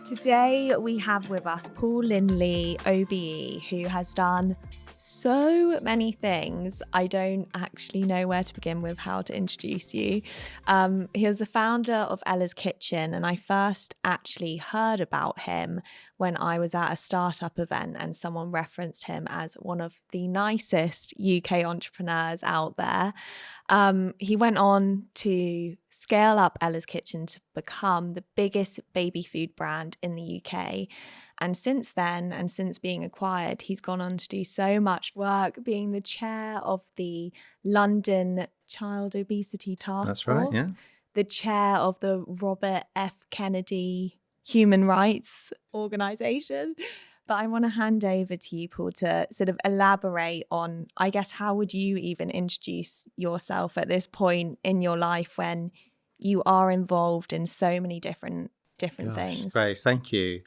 Today we have with us Paul Lindley OBE, who has done so many things. I don't actually know where to begin with how to introduce you. He was the founder of Ella's Kitchen, and I first actually heard about him when I was at a startup event and someone referenced him as one of the nicest UK entrepreneurs out there. He went on to scale up Ella's Kitchen to become the biggest baby food brand in the UK. And since then, and since being acquired, he's gone on to do so much work, being the chair of the London Child Obesity Task Force. Right, yeah. The chair of the Robert F. Kennedy Human Rights Organization. But I want to hand over to you, Paul, to sort of elaborate on, I guess, how would you even introduce yourself at this point in your life when you are involved in so many different things? Grace, thank you.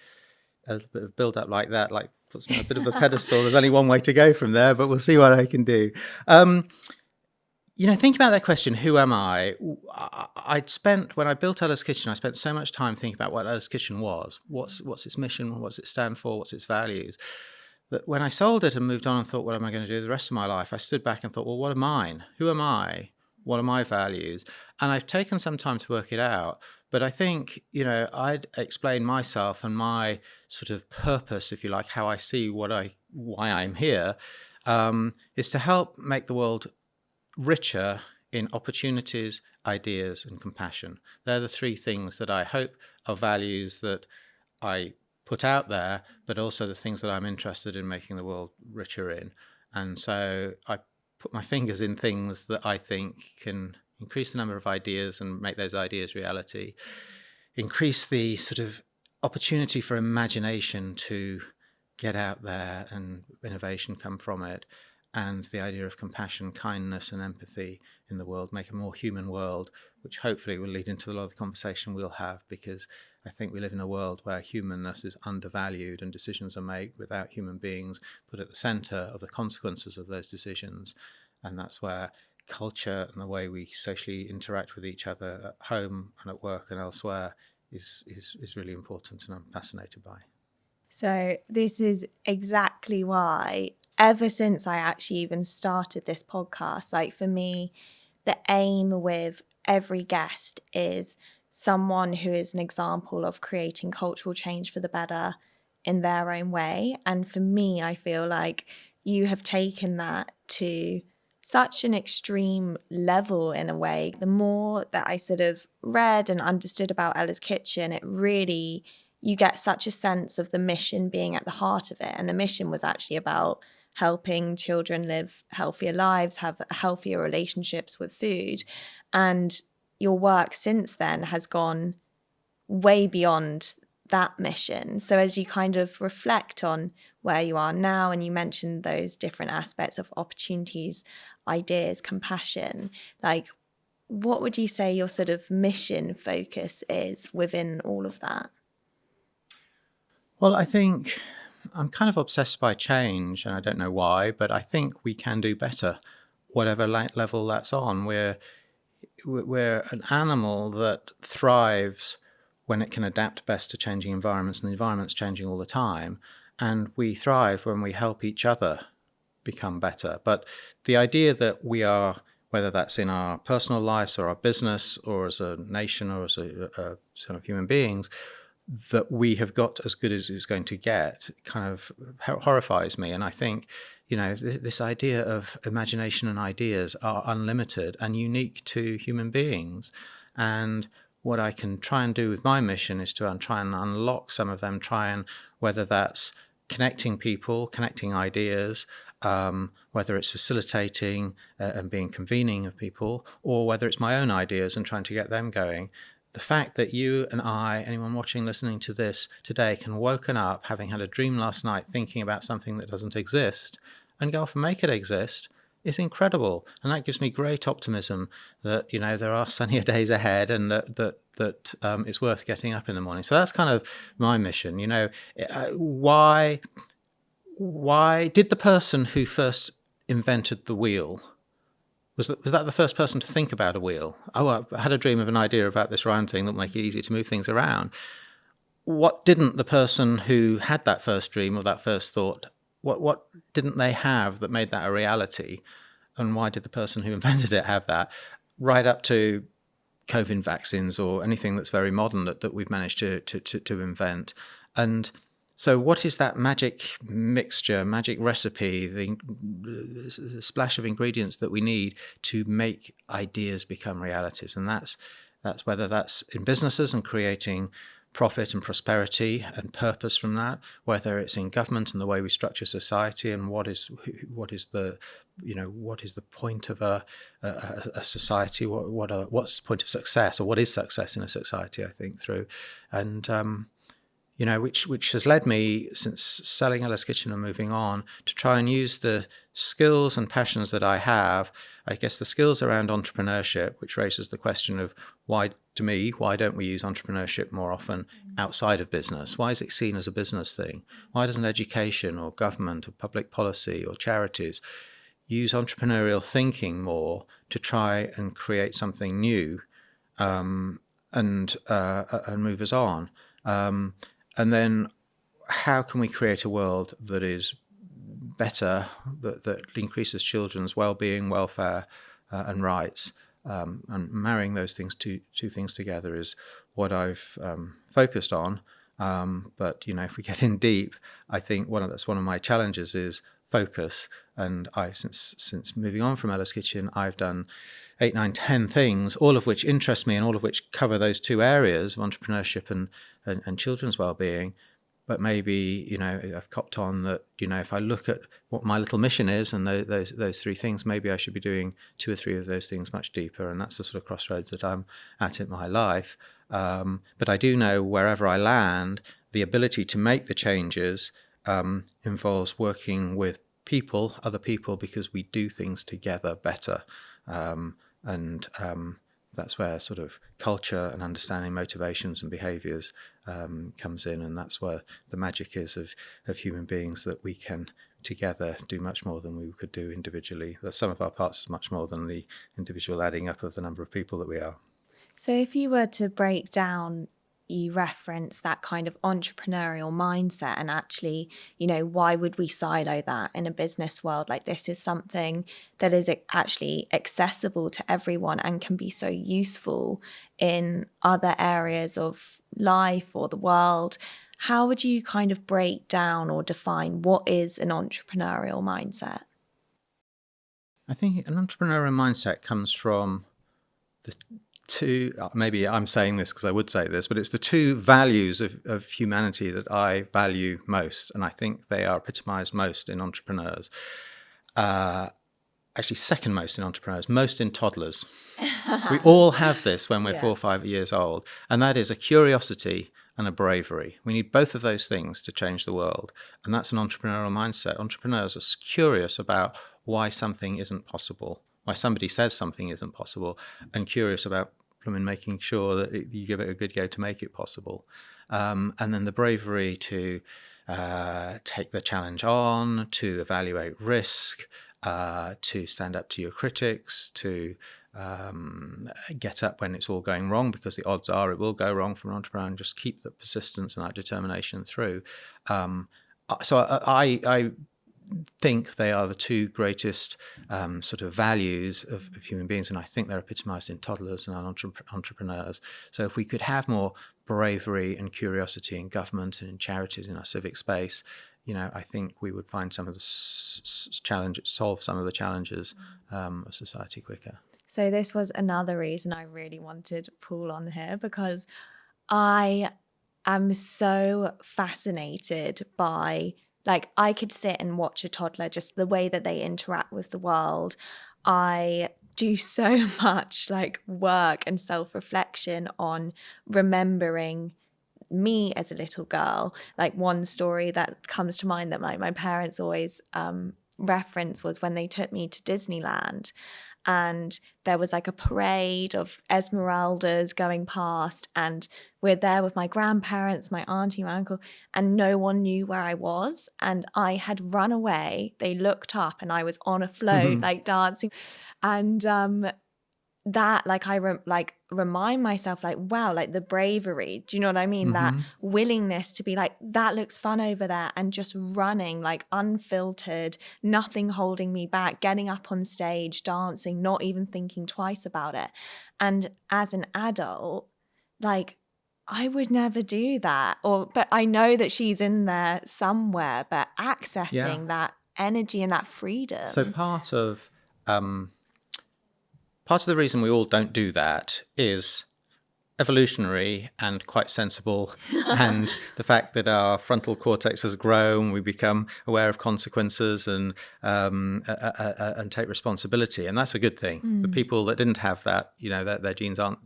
A little bit of build up like that, like puts me on a bit of a pedestal. There's only one way to go from there, but we'll see what I can do. Think about that question, who am I? When I built Ella's Kitchen, I spent so much time thinking about what Ella's Kitchen was. What's its mission? What does it stand for? What's its values? That when I sold it and moved on and thought, what am I going to do the rest of my life? I stood back and thought, well, what am I? Who am I? What are my values? And I've taken some time to work it out. But I think, I'd explain myself and my sort of purpose, if you like, how I see why I'm here, is to help make the world richer in opportunities, ideas, and compassion. They're the three things that I hope are values that I put out there, but also the things that I'm interested in making the world richer in. And so I put my fingers in things that I think can increase the number of ideas and make those ideas reality, increase the sort of opportunity for imagination to get out there and innovation come from it, and the idea of compassion, kindness, and empathy in the world, make a more human world, which hopefully will lead into a lot of the conversation we'll have, because I think we live in a world where humanness is undervalued and decisions are made without human beings put at the center of the consequences of those decisions. And that's where culture and the way we socially interact with each other at home and at work and elsewhere is really important, and I'm fascinated by. So this is exactly why, ever since I actually even started this podcast, like for me, the aim with every guest is someone who is an example of creating cultural change for the better in their own way. And for me, I feel like you have taken that to such an extreme level in a way. The more that I sort of read and understood about Ella's Kitchen, it really, you get such a sense of the mission being at the heart of it. And the mission was actually about helping children live healthier lives, have healthier relationships with food. And your work since then has gone way beyond that mission. So as you kind of reflect on where you are now, and you mentioned those different aspects of opportunities, ideas, compassion, like what would you say your sort of mission focus is within all of that? Well, I think I'm kind of obsessed by change, and I don't know why, but I think we can do better, whatever level that's on. We're an animal that thrives when it can adapt best to changing environments, and the environment's changing all the time. And we thrive when we help each other become better. But the idea that we are, whether that's in our personal lives or our business or as a nation or as a sort of human beings, that we have got as good as it's going to get kind of horrifies me. And I think, this idea of imagination and ideas are unlimited and unique to human beings. And what I can try and do with my mission is to try and unlock some of them, whether that's connecting people, connecting ideas, whether it's facilitating and being convening of people, or whether it's my own ideas and trying to get them going. The fact that you and I, anyone watching, listening to this today, can woken up having had a dream last night thinking about something that doesn't exist and go off and make it exist is incredible. And that gives me great optimism that, there are sunnier days ahead, and that it's worth getting up in the morning. So that's kind of my mission. Why did the person who first invented the wheel, was that the first person to think about a wheel? Oh, I had a dream of an idea about this round thing that will make it easy to move things around. what didn't the person who had that first dream or that first thought, what didn't they have that made that a reality? And why did the person who invented it have that? Right up to COVID vaccines or anything that's very modern that we've managed to invent. And so what is that magic mixture, magic recipe, the splash of ingredients that we need to make ideas become realities? And that's whether that's in businesses and creating profit and prosperity and purpose from that, whether it's in government and the way we structure society, and what is the point of a society, what's the point of success, or what is success in a society, I think, through. And which has led me, since selling Ella's Kitchen and moving on, to try and use the skills and passions that I have, I guess the skills around entrepreneurship, which raises the question of why don't we use entrepreneurship more often outside of business? Why is it seen as a business thing? Why doesn't education or government or public policy or charities use entrepreneurial thinking more to try and create something new and move us on? And then how can we create a world that is better, that increases children's well-being, welfare, and rights? And marrying those two things together is what I've focused on. But if we get in deep, I think that's one of my challenges is focus. And since moving on from Ella's Kitchen, I've done 8, 9, 10 things, all of which interest me and all of which cover those two areas of entrepreneurship and children's well-being. But maybe, I've copped on that, if I look at what my little mission is and those 3 things, maybe I should be doing 2 or 3 of those things much deeper. And that's the sort of crossroads that I'm at in my life. But I do know wherever I land, the ability to make the changes involves working with other people, because we do things together better. That's where sort of culture and understanding motivations and behaviours comes in, and that's where the magic is of human beings, that we can together do much more than we could do individually. The sum of our parts is much more than the individual adding up of the number of people that we are. So if you were to break down, you reference that kind of entrepreneurial mindset, and actually, why would we silo that in a business world? Like, this is something that is actually accessible to everyone and can be so useful in other areas of life or the world. How would you kind of break down or define what is an entrepreneurial mindset? I think an entrepreneurial mindset comes from the two, maybe I'm saying this because I would say this, but it's the 2 values of humanity that I value most, and I think they are epitomized most in entrepreneurs. Actually, second most in entrepreneurs, most in toddlers. We all have this when we're 4 or 5 years old, and that is a curiosity and a bravery. We need both of those things to change the world, and that's an entrepreneurial mindset. Entrepreneurs are curious about why something isn't possible, why somebody says something isn't possible, and curious about making sure that you give it a good go to make it possible. And then the bravery to take the challenge on, to evaluate risk, to stand up to your critics, to get up when it's all going wrong, because the odds are it will go wrong for an entrepreneur, and just keep the persistence and that determination through. So I think they are the 2 greatest sort of values of human beings, and I think they're epitomized in toddlers and entrepreneurs. So if we could have more bravery and curiosity in government and in charities, in our civic space, I think we would find some of the challenges, solve some of the challenges of society quicker. So this was another reason I really wanted Paul on here, because I am so fascinated by, I could sit and watch a toddler, just the way that they interact with the world. I do so much work and self-reflection on remembering me as a little girl. One story that comes to mind that my parents always reference was when they took me to Disneyland, and there was a parade of Esmeraldas going past, and we're there with my grandparents, my auntie, my uncle, and no one knew where I was, and I had run away. They looked up and I was on a float dancing, and that, like, remind myself, like, wow, like the bravery, do you know what I mean? That willingness to be like, that looks fun over there, and just running, like, unfiltered, nothing holding me back, getting up on stage, dancing, not even thinking twice about it. And as an adult, like, I would never do that. But I know that she's in there somewhere, but accessing that energy and that freedom. So part of the reason we all don't do that is evolutionary and quite sensible, and the fact that our frontal cortex has grown, we become aware of consequences and take responsibility, and that's a good thing. The people that didn't have that, their genes aren't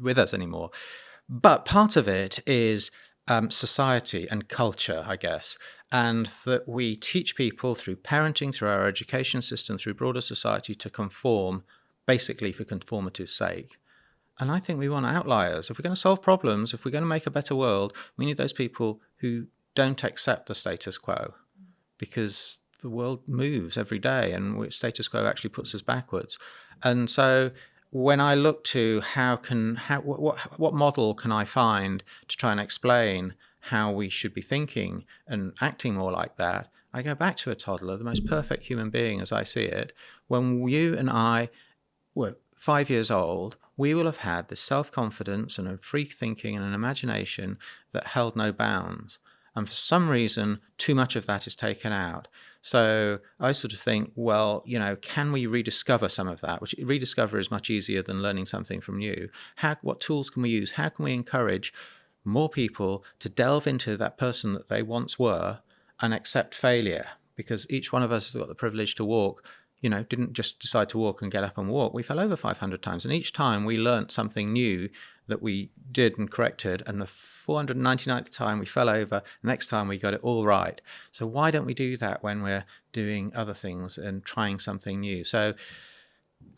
with us anymore. But part of it is society and culture, I guess, and that we teach people through parenting, through our education system, through broader society to conform, basically for conformity's sake. And I think we want outliers. If we're going to solve problems, if we're going to make a better world, we need those people who don't accept the status quo, because the world moves every day and status quo actually puts us backwards. And so when I look to what model can I find to try and explain how we should be thinking and acting more like that, I go back to a toddler, the most perfect human being as I see it. When you and I were 5 years old, we will have had this self-confidence and a free thinking and an imagination that held no bounds. And for some reason, too much of that is taken out. So I sort of think, well, can we rediscover some of that? Which rediscover is much easier than learning something from new. What tools can we use? How can we encourage more people to delve into that person that they once were and accept failure? Because each one of us has got the privilege to walk, didn't just decide to walk and get up and walk. We fell over 500 times. And each time we learnt something new that we did and corrected. And the 499th time we fell over, next time we got it all right. So why don't we do that when we're doing other things and trying something new? So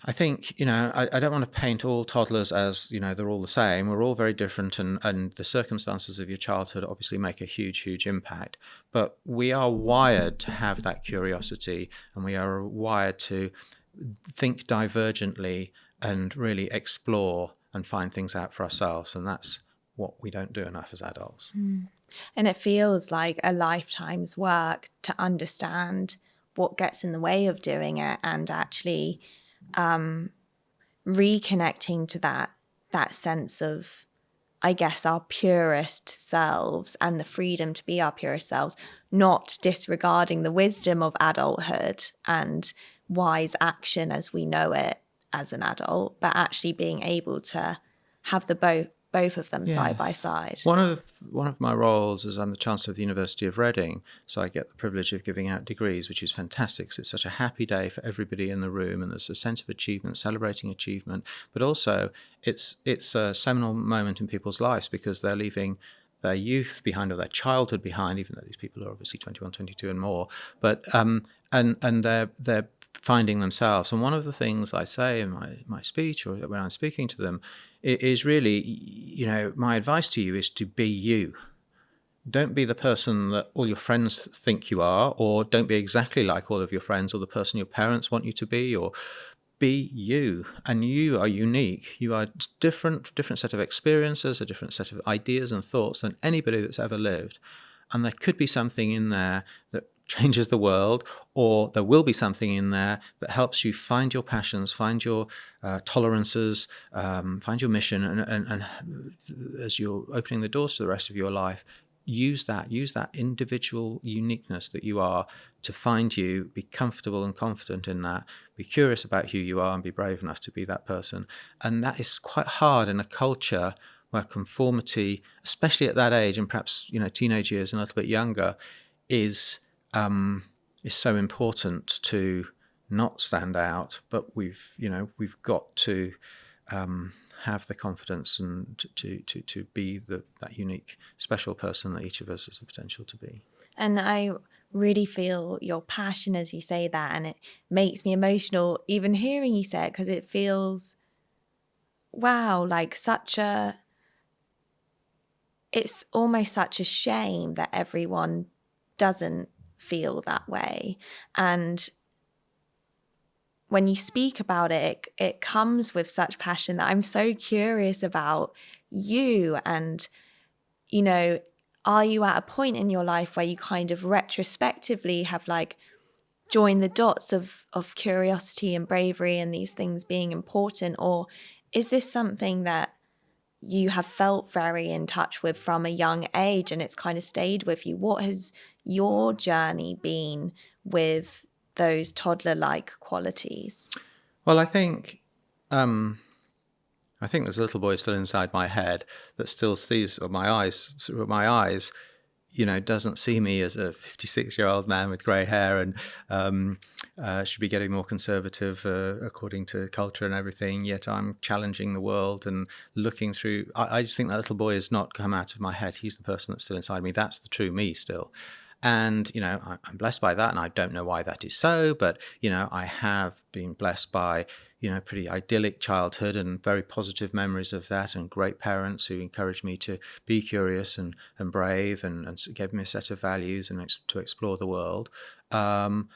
I think, I don't want to paint all toddlers as, they're all the same. We're all very different, and the circumstances of your childhood obviously make a huge, huge impact. But we are wired to have that curiosity, and we are wired to think divergently and really explore and find things out for ourselves. And that's what we don't do enough as adults. And it feels like a lifetime's work to understand what gets in the way of doing it, and actually reconnecting to that sense of, I guess, our purest selves and the freedom to be our purest selves, not disregarding the wisdom of adulthood and wise action as we know it as an adult, but actually being able to have both of them side by side. One of my roles is I'm the Chancellor of the University of Reading, so I get the privilege of giving out degrees, which is fantastic. Because it's such a happy day for everybody in the room, and there's a sense of achievement, celebrating achievement, but also it's a seminal moment in people's lives, because they're leaving their youth behind or their childhood behind, even though these people are obviously 21, 22 and more, but and they're finding themselves. And one of the things I say in my speech, or when I'm speaking to them, is really, my advice to you is to be you. Don't be the person that all your friends think you are, or don't be exactly like all of your friends or the person your parents want you to be, or be you. And you are unique. You are different set of experiences, a different set of ideas and thoughts than anybody that's ever lived. And there could be something in there that changes the world, or there will be something in there that helps you find your passions, find your tolerances, find your mission, and as you're opening the doors to the rest of your life, use that individual uniqueness that you are to find you, be comfortable and confident in that, be curious about who you are, and be brave enough to be that person. And that is quite hard in a culture where conformity, especially at that age, and perhaps teenage years and a little bit younger, is so important to not stand out. But we've got to have the confidence and to be that unique, special person that each of us has the potential to be. And I really feel your passion as you say that, and it makes me emotional even hearing you say it, because it feels, wow, like it's almost such a shame that everyone doesn't feel that way. And when you speak about it, it comes with such passion that I'm so curious about you. And, you know, are you at a point in your life where you kind of retrospectively have like joined the dots of curiosity and bravery and these things being important? Or is this something that you have felt very in touch with from a young age and it's kind of stayed with you? What has your journey been with those toddler-like qualities? Well, I think there's a little boy still inside my head that still sees, or my eyes, doesn't see me as a 56-year-old man with grey hair and should be getting more conservative according to culture and everything. Yet I'm challenging the world and looking through. I just think that little boy has not come out of my head. He's the person that's still inside me. That's the true me still. And, I'm blessed by that, and I don't know why that is so, but, I have been blessed by, pretty idyllic childhood and very positive memories of that, and great parents who encouraged me to be curious and brave and gave me a set of values and to explore the world. And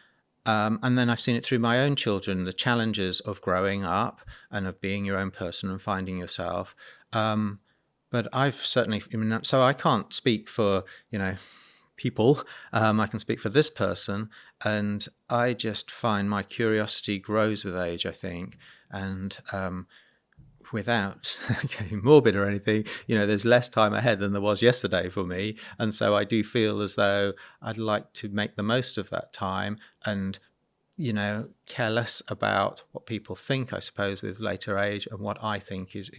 then I've seen it through my own children, the challenges of growing up and of being your own person and finding yourself. But I've certainly, so I can't speak for, people. I can speak for this person, and I just find my curiosity grows with age, I think, and without getting morbid or anything, there's less time ahead than there was yesterday for me, and so I do feel as though I'd like to make the most of that time and care less about what people think, I suppose, with later age, and what I think is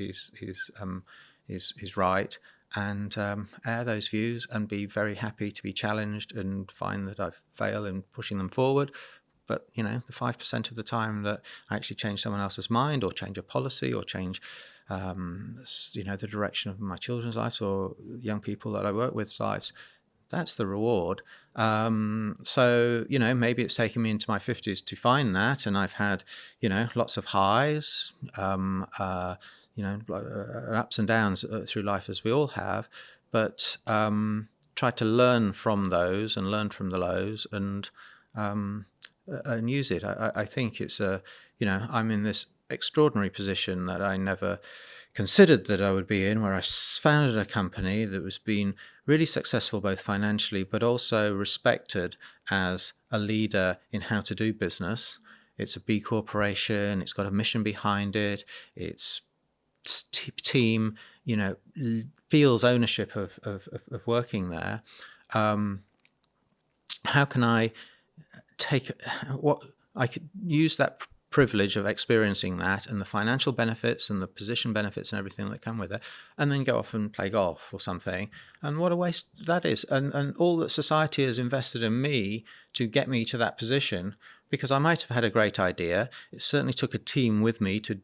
right, and air those views and be very happy to be challenged and find that I fail in pushing them forward. But, the 5% of the time that I actually change someone else's mind or change a policy or change, the direction of my children's lives or young people that I work with's lives, that's the reward. So, maybe it's taken me into my 50s to find that. And I've had, lots of highs, ups and downs through life, as we all have, but try to learn from those and learn from the lows and use it. I think it's I'm in this extraordinary position that I never considered that I would be in, where I founded a company that was being really successful both financially but also respected as a leader in how to do business. It's a B corporation. It's got a mission behind it. It's team, feels ownership of working there. How can I take what I could use that privilege of experiencing that and the financial benefits and the position benefits and everything that come with it, and then go off and play golf or something? And what a waste that is. And all that society has invested in me to get me to that position, because I might have had a great idea. It certainly took a team with me to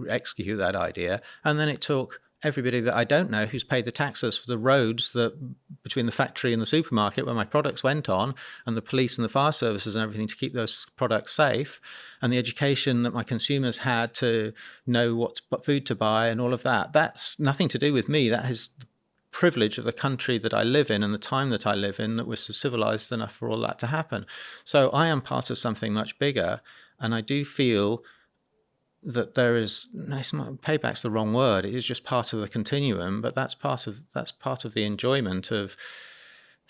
execute that idea, and then it took everybody that I don't know who's paid the taxes for the roads that between the factory and the supermarket where my products went on, and the police and the fire services and everything to keep those products safe, and the education that my consumers had to know what food to buy and all of that. That's nothing to do with me. That is the privilege of the country that I live in and the time that I live in, that we're so civilized enough for all that to happen. So I am part of something much bigger, and I do feel that there is, it's not, payback's the wrong word, it is just part of the continuum, but that's part of the enjoyment of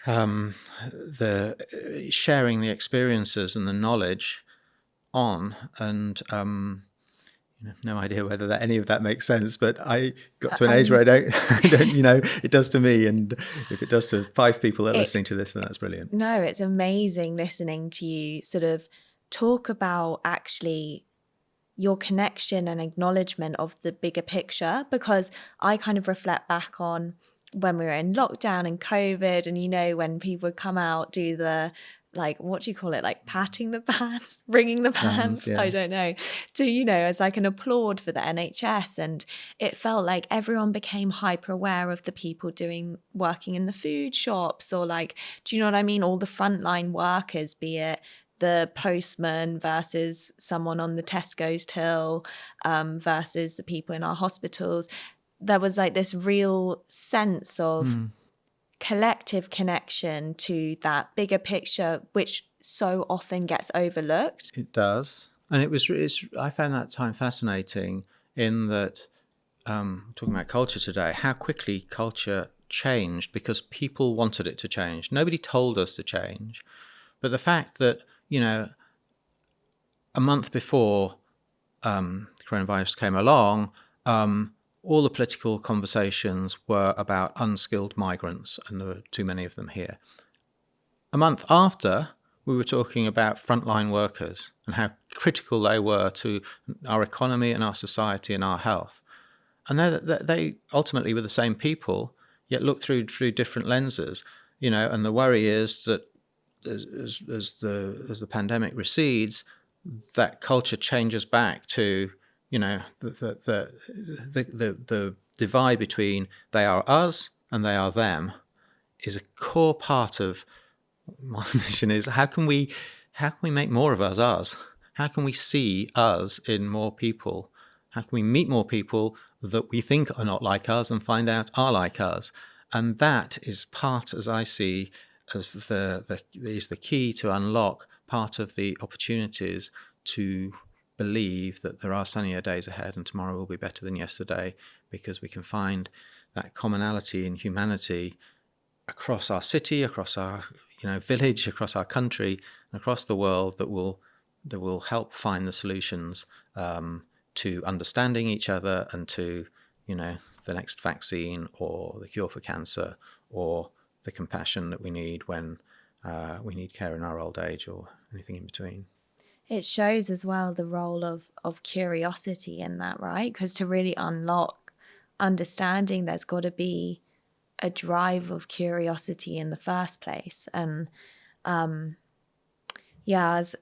the sharing the experiences and the knowledge on. And no idea whether any of that makes sense, but I got to an age where I don't it does to me, and if it does to 5 people that are listening to this, then that's brilliant. No, it's amazing listening to you sort of talk about actually your connection and acknowledgement of the bigger picture, because I kind of reflect back on when we were in lockdown and COVID, and when people would come out, do the, like, what do you call it, like patting the pants, ringing the pants, yeah. I don't know, to as like an applaud for the NHS, and it felt like everyone became hyper aware of the people working in the food shops, or like, do you know what I mean, all the frontline workers, be it the postman versus someone on the Tesco's till versus the people in our hospitals. There was like this real sense of collective connection to that bigger picture, which so often gets overlooked. It does. And I found that time fascinating in that, talking about culture today, how quickly culture changed because people wanted it to change. Nobody told us to change. But the fact that, a month before the coronavirus came along, all the political conversations were about unskilled migrants, and there were too many of them here. A month after, we were talking about frontline workers and how critical they were to our economy and our society and our health. And they ultimately were the same people, yet look through different lenses, and the worry is that as the pandemic recedes, that culture changes back to, the divide between they are us and they are them is a core part of my mission. Is how can we make more of us? How can we see us in more people? How can we meet more people that we think are not like us and find out are like us? And that is part, as I see, as is the key to unlock part of the opportunities to believe that there are sunnier days ahead and tomorrow will be better than yesterday, because we can find that commonality in humanity across our city, across our village, across our country, and across the world that will help find the solutions to understanding each other and to the next vaccine or the cure for cancer or the compassion that we need when we need care in our old age or anything in between. It shows as well the role of curiosity in that, right? Because to really unlock understanding, there's got to be a drive of curiosity in the first place. And I was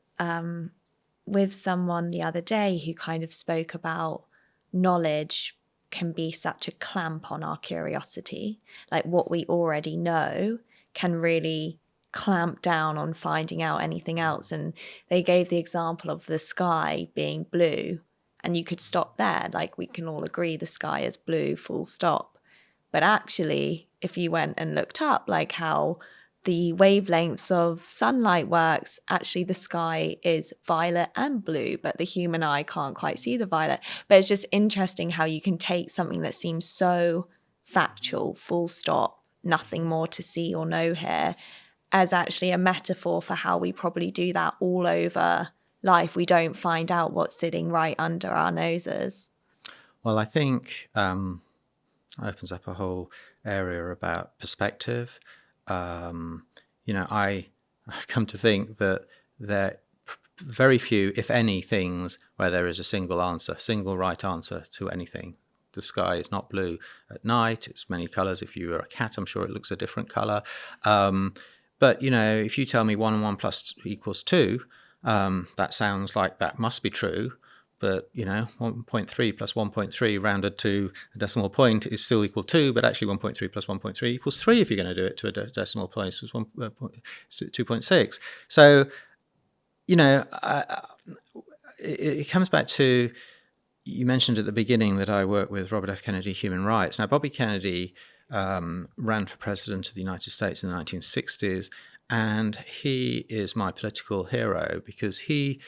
with someone the other day who kind of spoke about knowledge can be such a clamp on our curiosity. Like what we already know can really clamp down on finding out anything else. And they gave the example of the sky being blue, and you could stop there. Like we can all agree the sky is blue, full stop. But actually, if you went and looked up like how the wavelengths of sunlight works, actually the sky is violet and blue, but the human eye can't quite see the violet. But it's just interesting how you can take something that seems so factual, full stop, nothing more to see or know here, as actually a metaphor for how we probably do that all over life. We don't find out what's sitting right under our noses. Well, I think opens up a whole area about perspective. I've come to think that there are very few, if any, things where there is a single right answer to anything. The sky is not blue at night. It's many colors. If you were a cat, I'm sure it looks a different color. But, if you tell me 1 and 1 plus equals 2, that sounds like that must be true. But, 1.3 plus 1.3 rounded to a decimal point is still equal 2, but actually 1.3 plus 1.3 equals 3 if you're going to do it to a decimal place, was 2.6. So, it comes back to, you mentioned at the beginning that I work with Robert F. Kennedy Human Rights. Now, Bobby Kennedy ran for president of the United States in the 1960s, and he is my political hero because he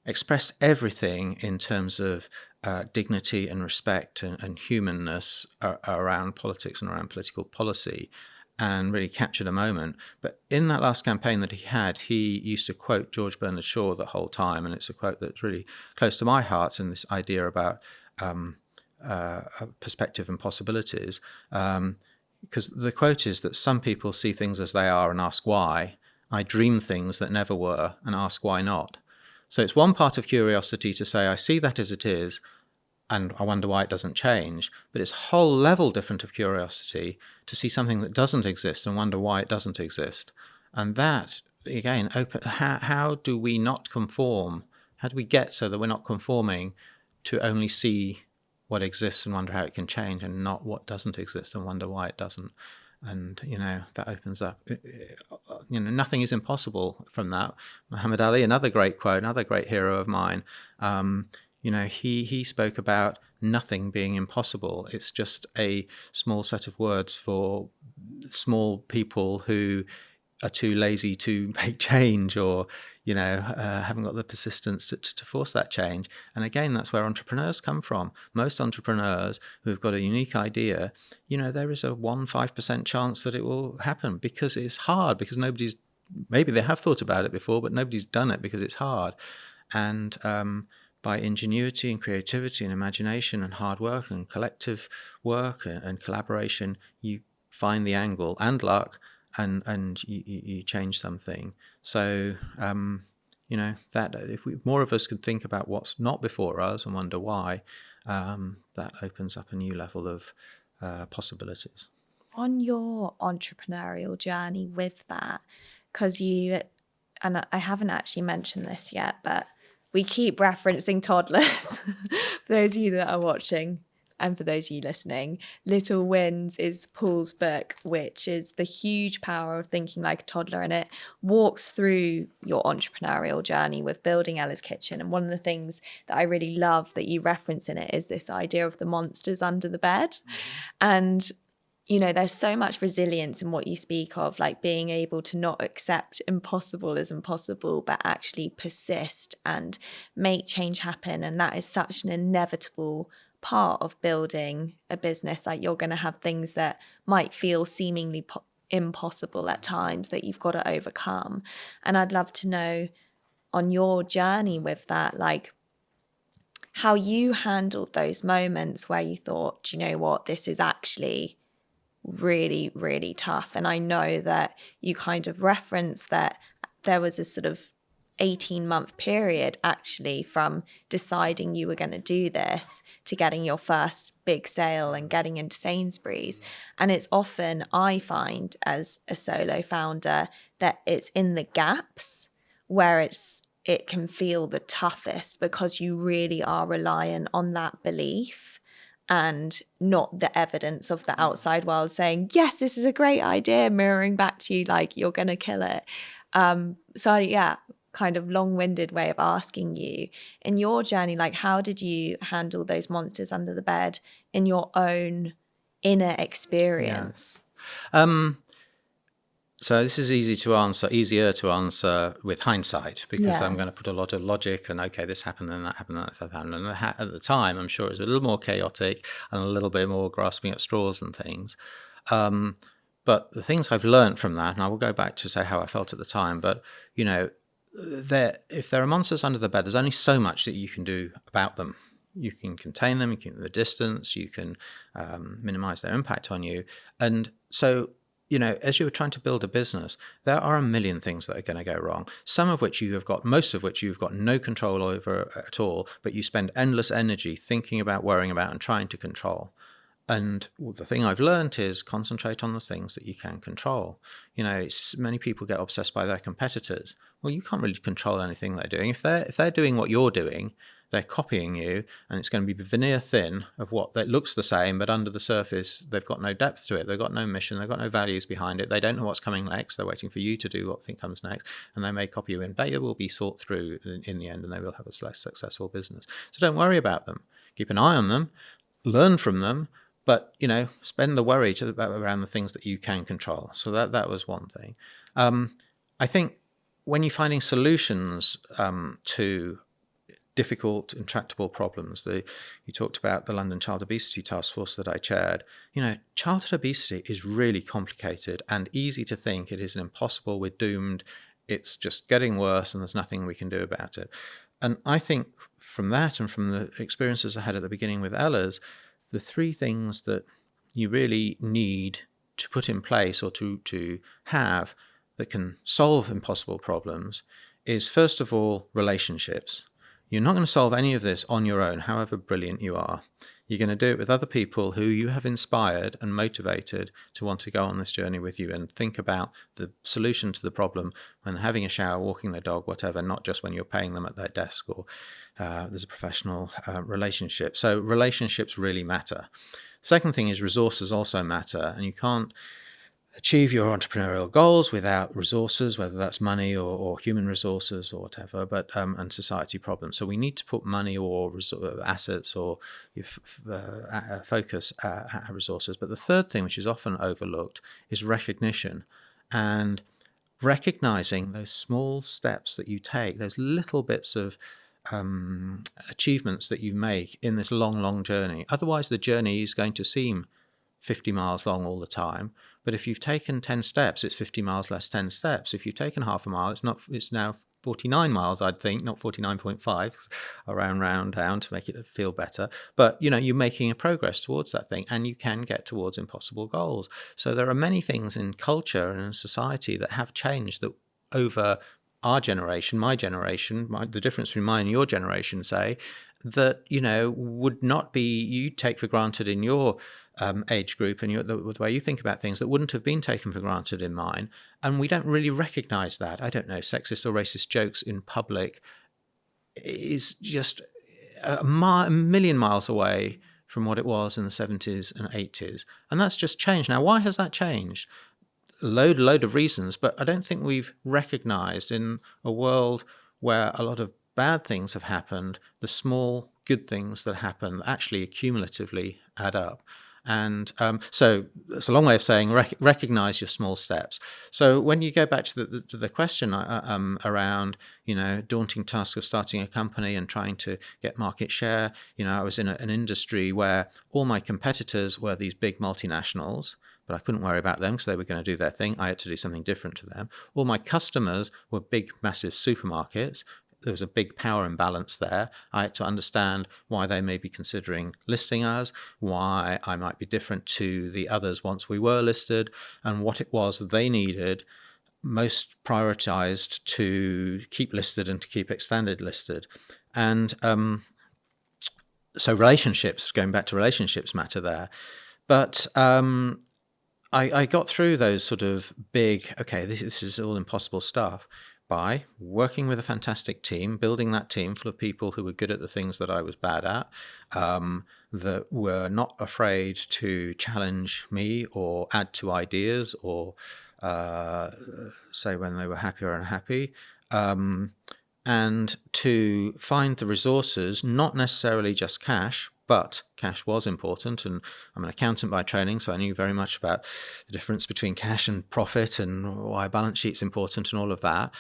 expressed everything in terms of dignity and respect and humanness around politics and around political policy, and really captured a moment. But in that last campaign that he had, he used to quote George Bernard Shaw the whole time, and it's a quote that's really close to my heart, and this idea about perspective and possibilities. Because the quote is that some people see things as they are and ask why. I dream things that never were and ask why not. So it's one part of curiosity to say, I see that as it is, and I wonder why it doesn't change. But it's a whole level different of curiosity to see something that doesn't exist and wonder why it doesn't exist. And that, again, how do we not conform? How do we get so that we're not conforming to only see what exists and wonder how it can change, and not what doesn't exist and wonder why it doesn't? And, that opens up, nothing is impossible from that. Muhammad Ali, another great quote, another great hero of mine, he spoke about nothing being impossible. It's just a small set of words for small people who are too lazy to make change, or haven't got the persistence to force that change. And again, that's where entrepreneurs come from. Most entrepreneurs who've got a unique idea, there is a 5% chance that it will happen, because it's hard, because maybe they have thought about it before, but nobody's done it because it's hard. And by ingenuity and creativity and imagination and hard work and collective work and collaboration, you find the angle and luck, and you change something. So that if more of us could think about what's not before us and wonder why, that opens up a new level of possibilities. On your entrepreneurial journey with that, because and I haven't actually mentioned this yet, but we keep referencing Toddlers. For those of you that are watching, and for those of you listening, Little Wins is Paul's book, which is the huge power of thinking like a toddler, and it walks through your entrepreneurial journey with building Ella's Kitchen. And one of the things that I really love that you reference in it is this idea of the monsters under the bed. And there's so much resilience in what you speak of, like being able to not accept impossible as impossible, but actually persist and make change happen. And that is such an inevitable part of building a business. Like, you're going to have things that might feel seemingly impossible at times that you've got to overcome. And I'd love to know, on your journey with that, like, how you handled those moments where you thought, do you know what, this is actually really, really tough. And I know that you kind of referenced that there was a sort of 18-month period actually from deciding you were going to do this to getting your first big sale and getting into Sainsbury's. And it's often, I find as a solo founder, that it's in the gaps where it can feel the toughest, because you really are reliant on that belief and not the evidence of the outside world saying, yes, this is a great idea, mirroring back to you like you're going to kill it. So yeah, kind of long-winded way of asking you, in your journey, like, how did you handle those monsters under the bed in your own inner experience? Yeah. So this is easier to answer with hindsight, because I'm going to put a lot of logic and, okay, this happened and that happened and that happened. And at the time, I'm sure it was a little more chaotic and a little bit more grasping at straws and things. But the things I've learned from that, and I will go back to say how I felt at the time, but, if there are monsters under the bed, there's only so much that you can do about them. You can contain them, you can keep the distance, you can minimize their impact on you. And so, as you were trying to build a business, there are a million things that are going to go wrong, most of which you've got no control over at all, but you spend endless energy thinking about, worrying about, and trying to control. And the thing I've learned is concentrate on the things that you can control. Many people get obsessed by their competitors. Well, you can't really control anything they're doing. If they're doing what you're doing, they're copying you, and it's going to be veneer thin of what that looks the same, but under the surface, they've got no depth to it. They've got no mission. They've got no values behind it. They don't know what's coming next. They're waiting for you to do what comes next, and they may copy you, and they will be sought through in the end, and they will have a less successful business. So don't worry about them. Keep an eye on them, learn from them, but, spend the worry around the things that you can control. So that was one thing. I think when you're finding solutions to difficult, intractable problems. You talked about the London Child Obesity Task Force that I chaired. Childhood obesity is really complicated and easy to think it is impossible, we're doomed, it's just getting worse and there's nothing we can do about it. And I think from that and from the experiences I had at the beginning with Ella's, the three things that you really need to put in place or to have that can solve impossible problems is, first of all, relationships. You're not going to solve any of this on your own, however brilliant you are. You're going to do it with other people who you have inspired and motivated to want to go on this journey with you and think about the solution to the problem when having a shower, walking their dog, whatever, not just when you're paying them at their desk or there's a professional relationship. So relationships really matter. Second thing is resources also matter, and you can't achieve your entrepreneurial goals without resources, whether that's money or human resources or whatever, but and society problems. So we need to put money or assets or focus resources. But the third thing, which is often overlooked, is recognition. And recognizing those small steps that you take, those little bits of achievements that you make in this long journey. Otherwise, the journey is going to seem 50 miles long all the time. But if you've taken 10 steps, it's 50 miles less 10 steps. If you've taken half a mile, it's now 49 miles, I'd think, not 49.5, round down to make it feel better. But, you're making a progress towards that thing, and you can get towards impossible goals. So there are many things in culture and in society that have changed that over our generation, my generation, the difference between mine and your generation, say, that, would not be, you take for granted in your age group and the way you think about things, that wouldn't have been taken for granted in mine. And we don't really recognize that. I don't know, sexist or racist jokes in public is just a million miles away from what it was in the 70s and 80s. And that's just changed. Now, why has that changed? A load of reasons, but I don't think we've recognized in a world where a lot of bad things have happened, the small good things that happen actually cumulatively add up. And so it's a long way of saying recognize your small steps. So when you go back to the question around, daunting task of starting a company and trying to get market share, I was in an industry where all my competitors were these big multinationals, but I couldn't worry about them because they were going to do their thing. I had to do something different to them. All my customers were big, massive supermarkets. There was a big power imbalance there. I had to understand why they may be considering listing us, why I might be different to the others once we were listed, and what it was they needed most prioritized to keep listed and to keep extended listed. And so relationships, going back to relationships, matter there. But I got through those sort of big, okay, this is all impossible stuff, by working with a fantastic team, building that team full of people who were good at the things that I was bad at, that were not afraid to challenge me or add to ideas or say when they were happy or unhappy, and to find the resources, not necessarily just cash, but cash was important, and I'm an accountant by training, so I knew very much about the difference between cash and profit and why a balance sheet's important and all of that.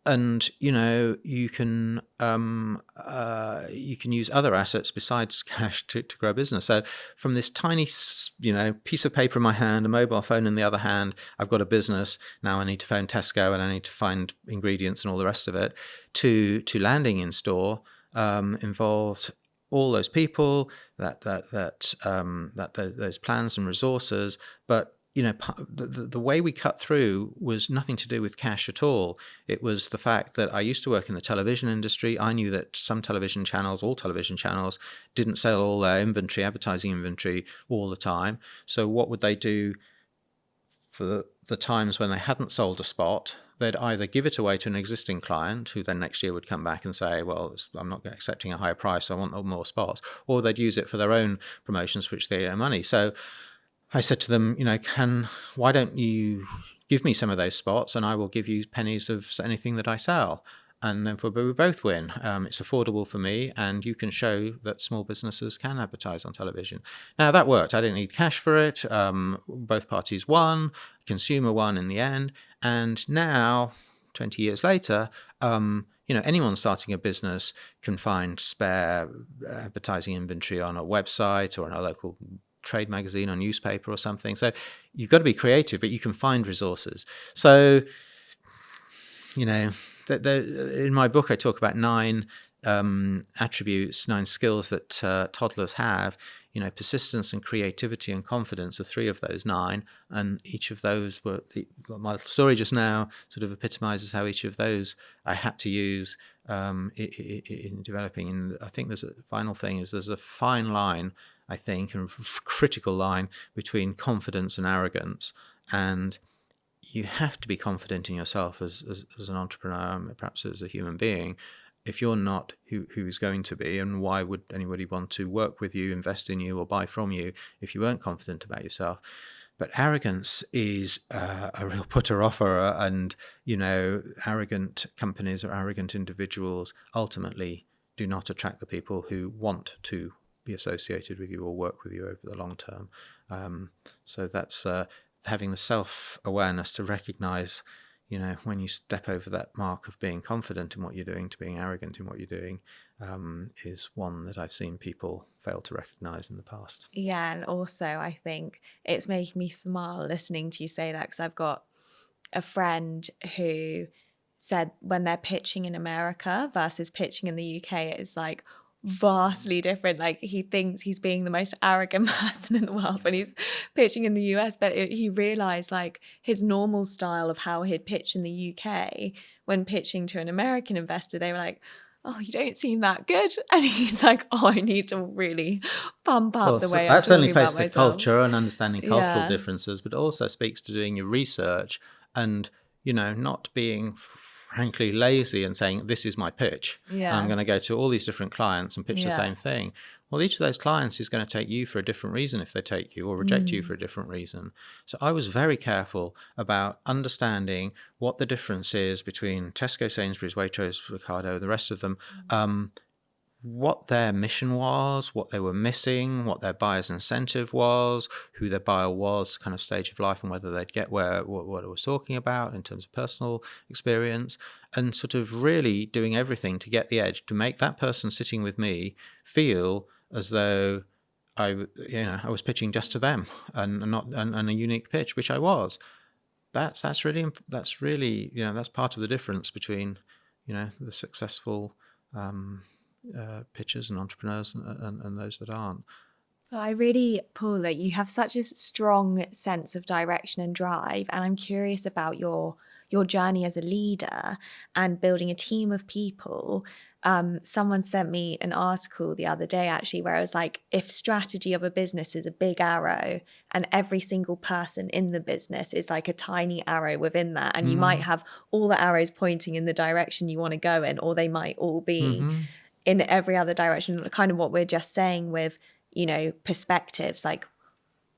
And you can use other assets besides cash to grow a business. So from this tiny piece of paper in my hand, a mobile phone in the other hand, I've got a business. Now I need to phone Tesco and I need to find ingredients and all the rest of it. To landing in store involved all those people, those plans and resources, but the way we cut through was nothing to do with cash at all. It was the fact that I used to work in the television industry. I knew that some television channels, all television channels, didn't sell all their inventory, advertising inventory, all the time. So what would they do for the times when they hadn't sold a spot? They'd either give it away to an existing client who then next year would come back and say, well, I'm not accepting a higher price, so I want more spots. Or they'd use it for their own promotions for which they earn money. So I said to them, why don't you give me some of those spots and I will give you pennies of anything that I sell. And then we both win. It's affordable for me, and you can show that small businesses can advertise on television. Now, that worked. I didn't need cash for it. Both parties won. Consumer won in the end. And now, 20 years later, anyone starting a business can find spare advertising inventory on a website or on a local trade magazine or newspaper or something. So you've got to be creative, but you can find resources. So, in my book, I talk about 9 attributes, 9 skills that toddlers have. Persistence and creativity and confidence are 3 of those 9, and each of those my story just now sort of epitomizes how each of those I had to use in developing. And I think there's a final thing is there's a fine line, I think, and critical line between confidence and arrogance. And you have to be confident in yourself as an entrepreneur, perhaps as a human being. If you're not, who is going to be? And why would anybody want to work with you, invest in you, or buy from you if you weren't confident about yourself? But arrogance is a real putter-offer, and arrogant companies or arrogant individuals ultimately do not attract the people who want to be associated with you or work with you over the long term. So that's having the self-awareness to recognize, when you step over that mark of being confident in what you're doing to being arrogant in what you're doing, is one that I've seen people fail to recognize in the past. Yeah, and also I think it's making me smile listening to you say that, because I've got a friend who said when they're pitching in America versus pitching in the UK, it's like vastly different. Like, he thinks he's being the most arrogant person in the world when he's pitching in the US, but he realized like his normal style of how he'd pitch in the UK, when pitching to an American investor, they were like, oh, you don't seem that good. And he's like, oh, I need to really pump up the way I'm that certainly talking plays about to myself. culture and understanding cultural Yeah. differences, but also speaks to doing your research and, not being frankly lazy and saying, this is my pitch. Yeah. And I'm going to go to all these different clients and pitch the same thing. Well, each of those clients is going to take you for a different reason if they take you, or reject you for a different reason. So I was very careful about understanding what the difference is between Tesco, Sainsbury's, Waitrose, Ocado, the rest of them, what their mission was, what they were missing, what their buyer's incentive was, who their buyer was, kind of stage of life, and whether they'd get what I was talking about in terms of personal experience, and sort of really doing everything to get the edge, to make that person sitting with me feel as though I was pitching just to them and a unique pitch, which I was. That's really that's part of the difference between the successful pitchers and entrepreneurs and those that aren't. Well, I really, Paul, that you have such a strong sense of direction and drive, and I'm curious about your journey as a leader and building a team of people. Someone sent me an article the other day, actually, where it was like, if strategy of a business is a big arrow and every single person in the business is like a tiny arrow within that, and you might have all the arrows pointing in the direction you want to go in, or they might all be in every other direction, kind of what we're just saying with, perspectives. Like,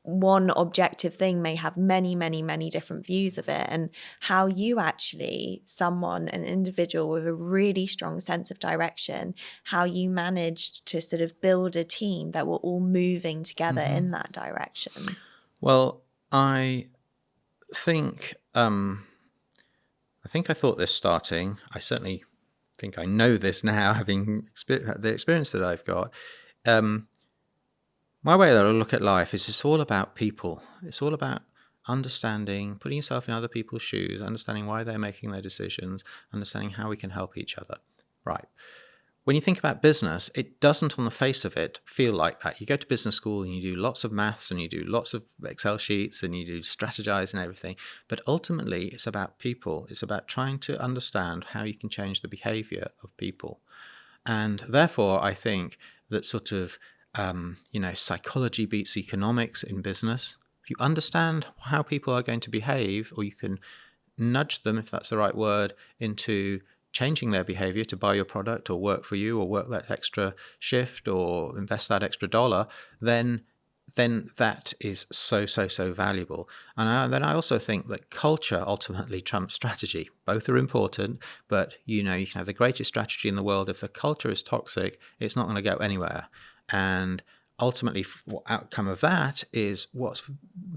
one objective thing may have many, many, many different views of it, and how you actually, an individual with a really strong sense of direction, how you managed to sort of build a team that were all moving together in that direction. Well, I think I thought this starting. I certainly think I know this now, having the experience that I've got. My way that I look at life is it's all about people. It's all about understanding, putting yourself in other people's shoes, understanding why they're making their decisions, understanding how we can help each other. Right. When you think about business, it doesn't on the face of it feel like that. You go to business school and you do lots of maths and you do lots of Excel sheets and you do strategize and everything. But ultimately, it's about people. It's about trying to understand how you can change the behavior of people. And therefore, I think that sort of psychology beats economics in business. If you understand how people are going to behave, or you can nudge them, if that's the right word, into changing their behavior to buy your product or work for you or work that extra shift or invest that extra dollar, then that is so valuable. And then I also think that culture ultimately trumps strategy. Both are important, but you can have the greatest strategy in the world. If the culture is toxic, it's not going to go anywhere. And ultimately, what outcome of that is what's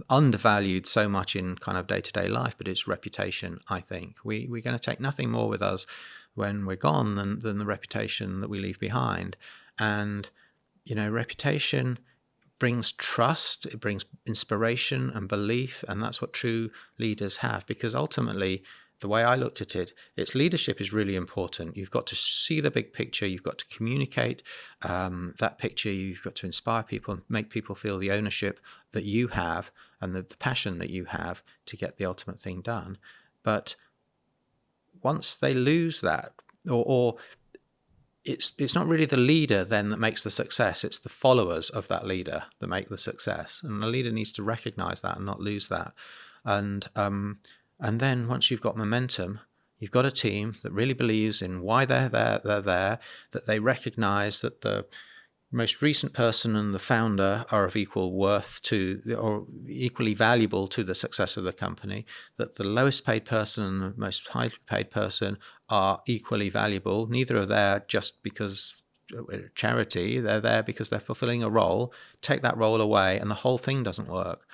undervalued so much in kind of day-to-day life, but it's reputation, I think. We're going to take nothing more with us when we're gone than the reputation that we leave behind. And, reputation brings trust, it brings inspiration and belief, and that's what true leaders have. Because ultimately, the way I looked at it, leadership is really important. You've got to see the big picture. You've got to communicate that picture. You've got to inspire people and make people feel the ownership that you have and the passion that you have to get the ultimate thing done. But once they lose that, or it's not really the leader then that makes the success. It's the followers of that leader that make the success. And the leader needs to recognize that and not lose that. And then once you've got momentum, you've got a team that really believes in why they're there, that they recognize that the most recent person and the founder are of equal worth to, or equally valuable to the success of the company, that the lowest paid person and the most highly paid person are equally valuable. Neither are there just because charity, they're there because they're fulfilling a role. Take that role away and the whole thing doesn't work.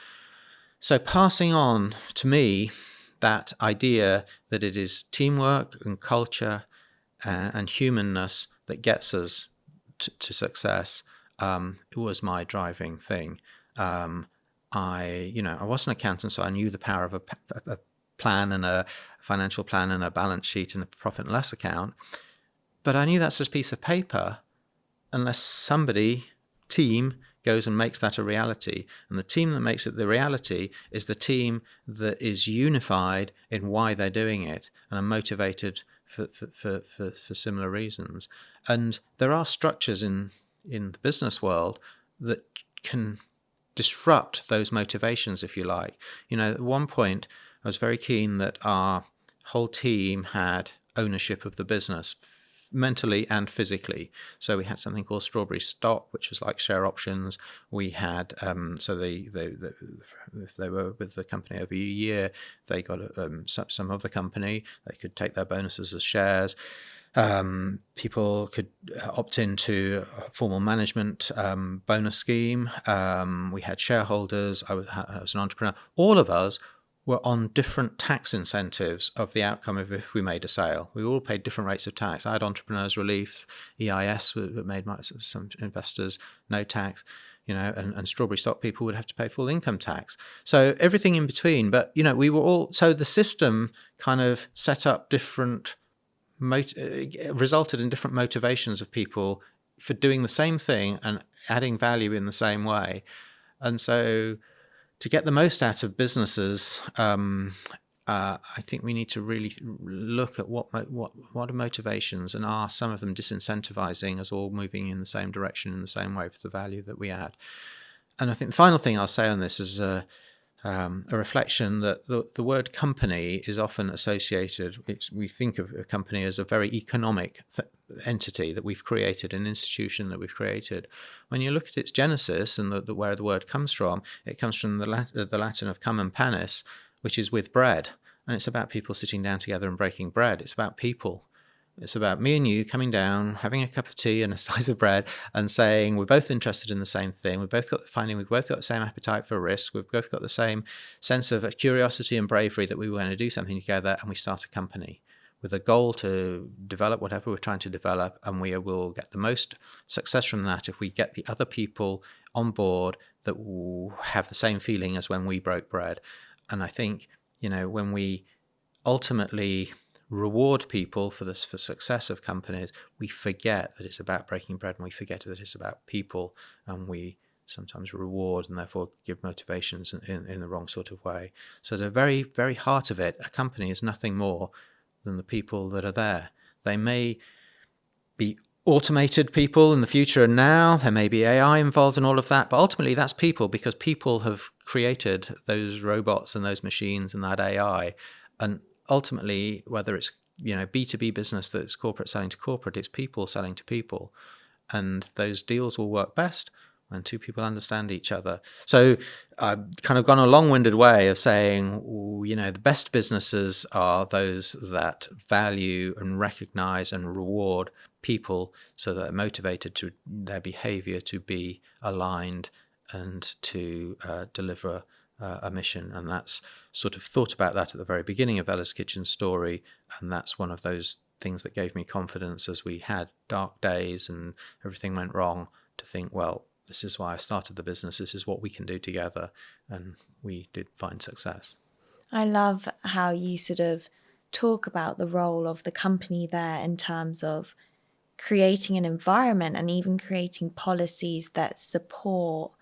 So passing on to me that idea that it is teamwork and culture and humanness that gets us to success, it was my driving thing. I wasn't an accountant, so I knew the power of a plan and a financial plan and a balance sheet and a profit and loss account. But I knew that's just a piece of paper unless team goes and makes that a reality. And the team that makes it the reality is the team that is unified in why they're doing it and are motivated for similar reasons. And there are structures in the business world that can disrupt those motivations, if you like. At one point, I was very keen that our whole team had ownership of the business, mentally and physically. So we had something called strawberry stock, which was like share options. We had so if they were with the company over a year, they got some of the company. They could take their bonuses as shares. People could opt into a formal management bonus scheme. We had shareholders. I was an entrepreneur. All of us were on different tax incentives of the outcome of if we made a sale. We all paid different rates of tax. I had entrepreneurs relief, EIS made some investors no tax, and strawberry stock people would have to pay full income tax. So everything in between. But, we were all, so the system kind of set up different, resulted in different motivations of people for doing the same thing and adding value in the same way. And so to get the most out of businesses, I think we need to really look at what are motivations, and are some of them disincentivizing us all moving in the same direction in the same way for the value that we add. And I think the final thing I'll say on this is a reflection that the word company is often associated. We think of a company as a very economic entity that we've created, an institution that we've created. When you look at its genesis and where the word comes from, it comes from the Latin of cum and panis, which is with bread. And it's about people sitting down together and breaking bread. It's about people. It's about me and you coming down, having a cup of tea and a slice of bread and saying we're both interested in the same thing. We've both got the same appetite for risk. We've both got the same sense of curiosity and bravery that we want to do something together, and we start a company with a goal to develop whatever we're trying to develop, and we will get the most success from that if we get the other people on board that will have the same feeling as when we broke bread. And I think, when we ultimately reward people for success of companies, we forget that it's about breaking bread, and we forget that it's about people, and we sometimes reward and therefore give motivations in the wrong sort of way. So the very, very heart of it, a company is nothing more than the people that are there. They may be automated people in the future and now, there may be AI involved in all of that, but ultimately that's people, because people have created those robots and those machines and that AI. And ultimately, whether it's B2B business that's corporate selling to corporate, it's people selling to people, and those deals will work best when two people understand each other. So I've kind of gone a long-winded way of saying, the best businesses are those that value and recognize and reward people so that they're motivated to their behavior to be aligned and to deliver a mission. And that's sort of thought about that at the very beginning of Ella's Kitchen story. And that's one of those things that gave me confidence as we had dark days and everything went wrong, to think, well, this is why I started the business. This is what we can do together. And we did find success. I love how you sort of talk about the role of the company there in terms of creating an environment and even creating policies that support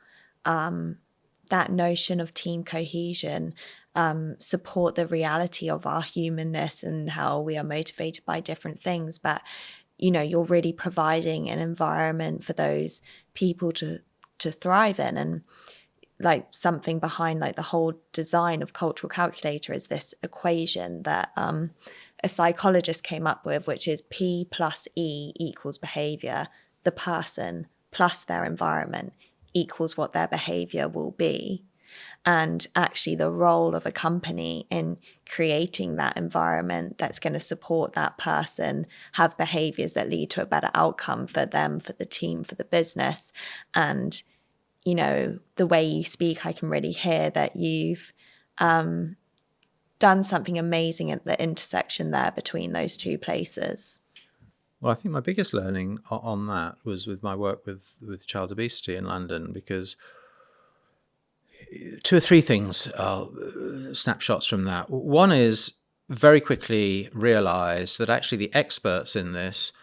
that notion of team cohesion, support the reality of our humanness and how we are motivated by different things. But, you're really providing an environment for those people to thrive in. And like something behind like the whole design of Cultural Calculator is this equation that a psychologist came up with, which is P plus E equals behavior. The person plus their environment equals what their behavior will be. And actually the role of a company in creating that environment that's going to support that person have behaviors that lead to a better outcome for them, for the team, for the business, and you know, the way you speak, I can really hear that you've done something amazing at the intersection there between those two places. Well, I think my biggest learning on that was with my work with child obesity in London, because 2 or 3 things, snapshots from that. One is very quickly realize that actually the experts in this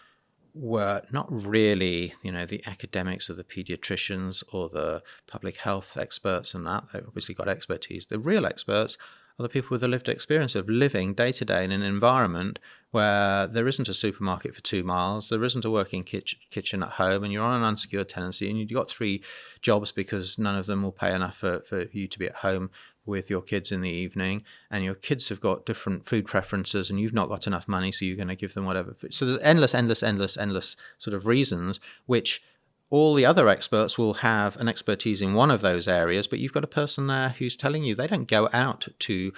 were not really, the academics or the pediatricians or the public health experts and that. They obviously got expertise. The real experts are the people with the lived experience of living day to day in an environment where there isn't a supermarket for 2 miles, there isn't a working kitchen at home, and you're on an unsecured tenancy, and you've got 3 jobs because none of them will pay enough for you to be at home with your kids in the evening, and your kids have got different food preferences, and you've not got enough money, so you're going to give them whatever food. So there's endless sort of reasons which all the other experts will have an expertise in one of those areas, but you've got a person there who's telling you they don't go out to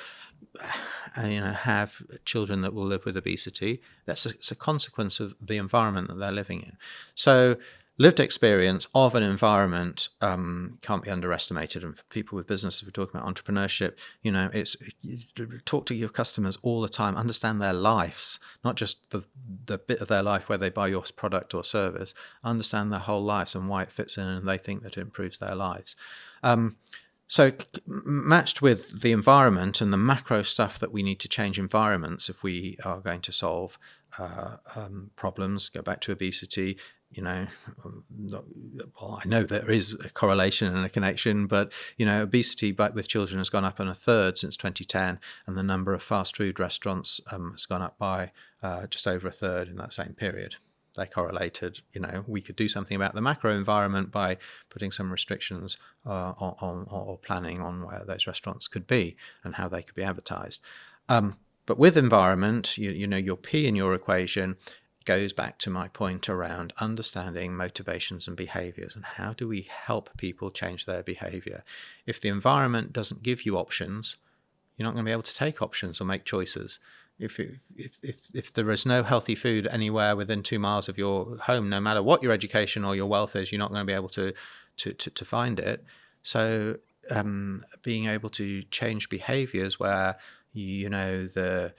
have children that will live with obesity. It's a consequence of the environment that they're living in. So lived experience of an environment can't be underestimated. And for people with businesses, we're talking about entrepreneurship, it's talk to your customers all the time, understand their lives, not just the bit of their life where they buy your product or service, understand their whole lives and why it fits in and they think that it improves their lives. So matched with the environment and the macro stuff that we need to change environments if we are going to solve problems, go back to obesity. I know there is a correlation and a connection, but, obesity with children has gone up on a third since 2010, and the number of fast food restaurants has gone up by just over a third in that same period. They correlated. We could do something about the macro environment by putting some restrictions or planning on where those restaurants could be and how they could be advertised. But with environment, your P in your equation goes back to my point around understanding motivations and behaviors and how do we help people change their behavior. If the environment doesn't give you options, you're not going to be able to take options or make choices. If there is no healthy food anywhere within 2 miles of your home, no matter what your education or your wealth is, you're not going to be able to find it. So being able to change behaviors where the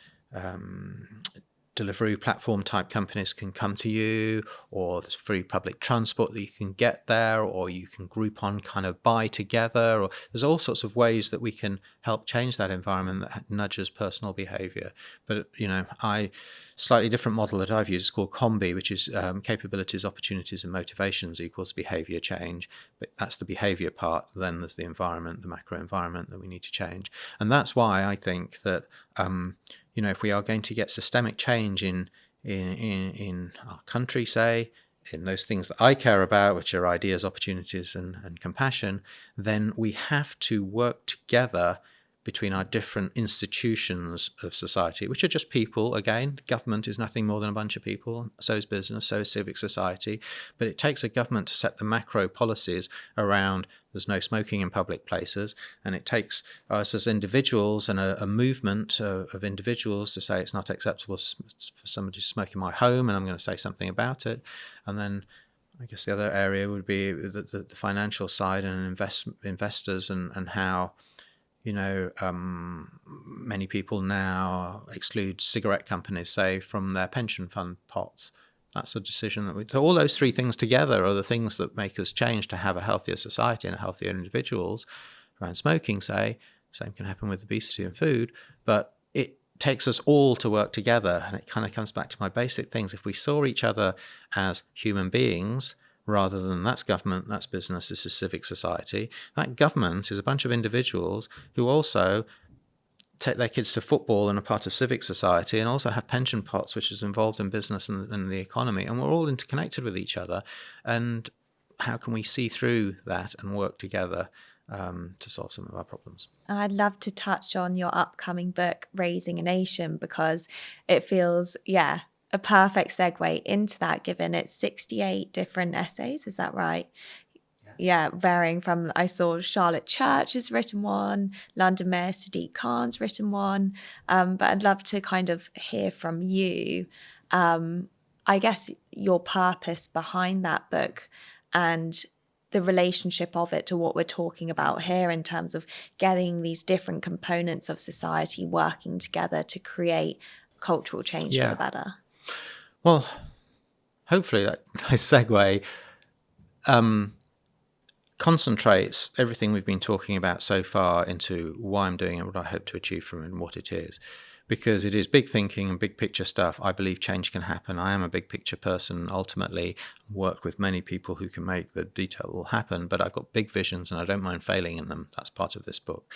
delivery platform type companies can come to you, or there's free public transport that you can get there, or you can group on kind of buy together, or there's all sorts of ways that we can help change that environment that nudges personal behavior. But slightly different model that I've used is called COMBI, which is capabilities, opportunities and motivations equals behavior change. But that's the behavior part. Then there's the environment, the macro environment that we need to change. And that's why I think that if we are going to get systemic change in our country, say, in those things that I care about, which are ideas, opportunities, and compassion, then we have to work together between our different institutions of society, which are just people. Again, government is nothing more than a bunch of people. So is business, so is civic society. But it takes a government to set the macro policies around there's no smoking in public places. And it takes us as individuals and a movement of individuals to say it's not acceptable for somebody to smoke in my home, and I'm going to say something about it. And then I guess the other area would be the financial side and investors and how many people now exclude cigarette companies, say, from their pension fund pots. That's a decision that so all those 3 things together are the things that make us change to have a healthier society and healthier individuals. Around smoking, say, same can happen with obesity and food, but it takes us all to work together. And it kind of comes back to my basic things. If we saw each other as human beings, rather than that's government, that's business, this is civic society. That government is a bunch of individuals who also take their kids to football and are part of civic society and also have pension pots, which is involved in business and the economy. And we're all interconnected with each other. And how can we see through that and work together to solve some of our problems? I'd love to touch on your upcoming book, Raising a Nation, because it feels, a perfect segue into that, given it's 68 different essays. Is that right? Yes. Yeah, varying from, I saw Charlotte Church has written one, London Mayor Sadiq Khan's written one, but I'd love to kind of hear from you, I guess, your purpose behind that book and the relationship of it to what we're talking about here in terms of getting these different components of society working together to create cultural change for the better. Well, hopefully that nice segue concentrates everything we've been talking about so far into why I'm doing it, what I hope to achieve from it, and what it is. Because it is big thinking and big picture stuff. I believe change can happen. I am a big picture person, ultimately, work with many people who can make the detail all happen, but I've got big visions and I don't mind failing in them. That's part of this book.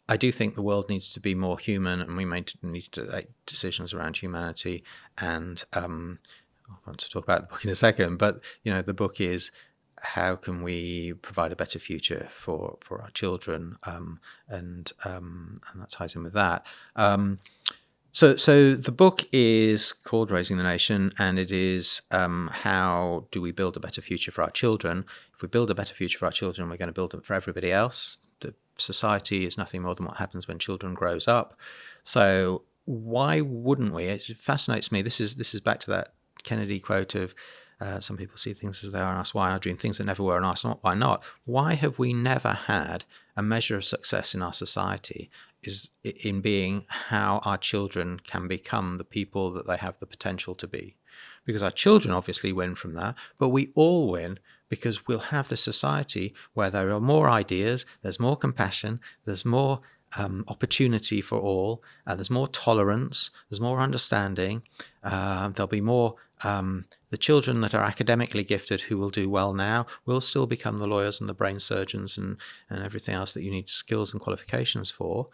I do think the world needs to be more human, and we need to make decisions around humanity. And I want to talk about the book in a second, but the book is, how can we provide a better future for our children? And that ties in with that. So the book is called Raising the Nation, and it is how do we build a better future for our children? If we build a better future for our children, we're going to build it for everybody else. The society is nothing more than what happens when children grows up. So why wouldn't we? It fascinates me. This is back to that Kennedy quote of, some people see things as they are and ask why. I dream things that never were and ask not why not. Why have we never had a measure of success in our society is in being how our children can become the people that they have the potential to be? Because our children obviously win from that, but we all win because we'll have the society where there are more ideas, there's more compassion, there's more opportunity for all, there's more tolerance, there's more understanding, there'll be more the children that are academically gifted who will do well now will still become the lawyers and the brain surgeons and everything else that you need skills and qualifications for,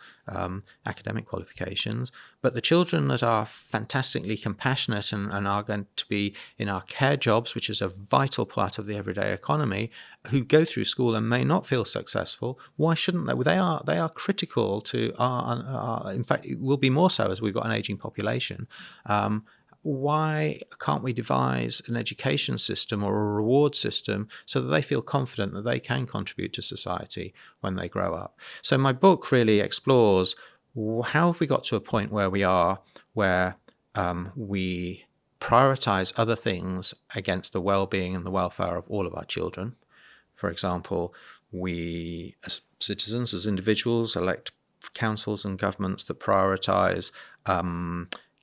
academic qualifications. But the children that are fantastically compassionate and are going to be in our care jobs, which is a vital part of the everyday economy, who go through school and may not feel successful, why shouldn't they? They are critical to our in fact, it will be more so as we've got an aging population. Why can't we devise an education system or a reward system so that they feel confident that they can contribute to society when they grow up? So my book really explores how have we got to a point where we are, where we prioritize other things against the well-being and the welfare of all of our children. For example, we as citizens, as individuals, elect councils and governments that prioritize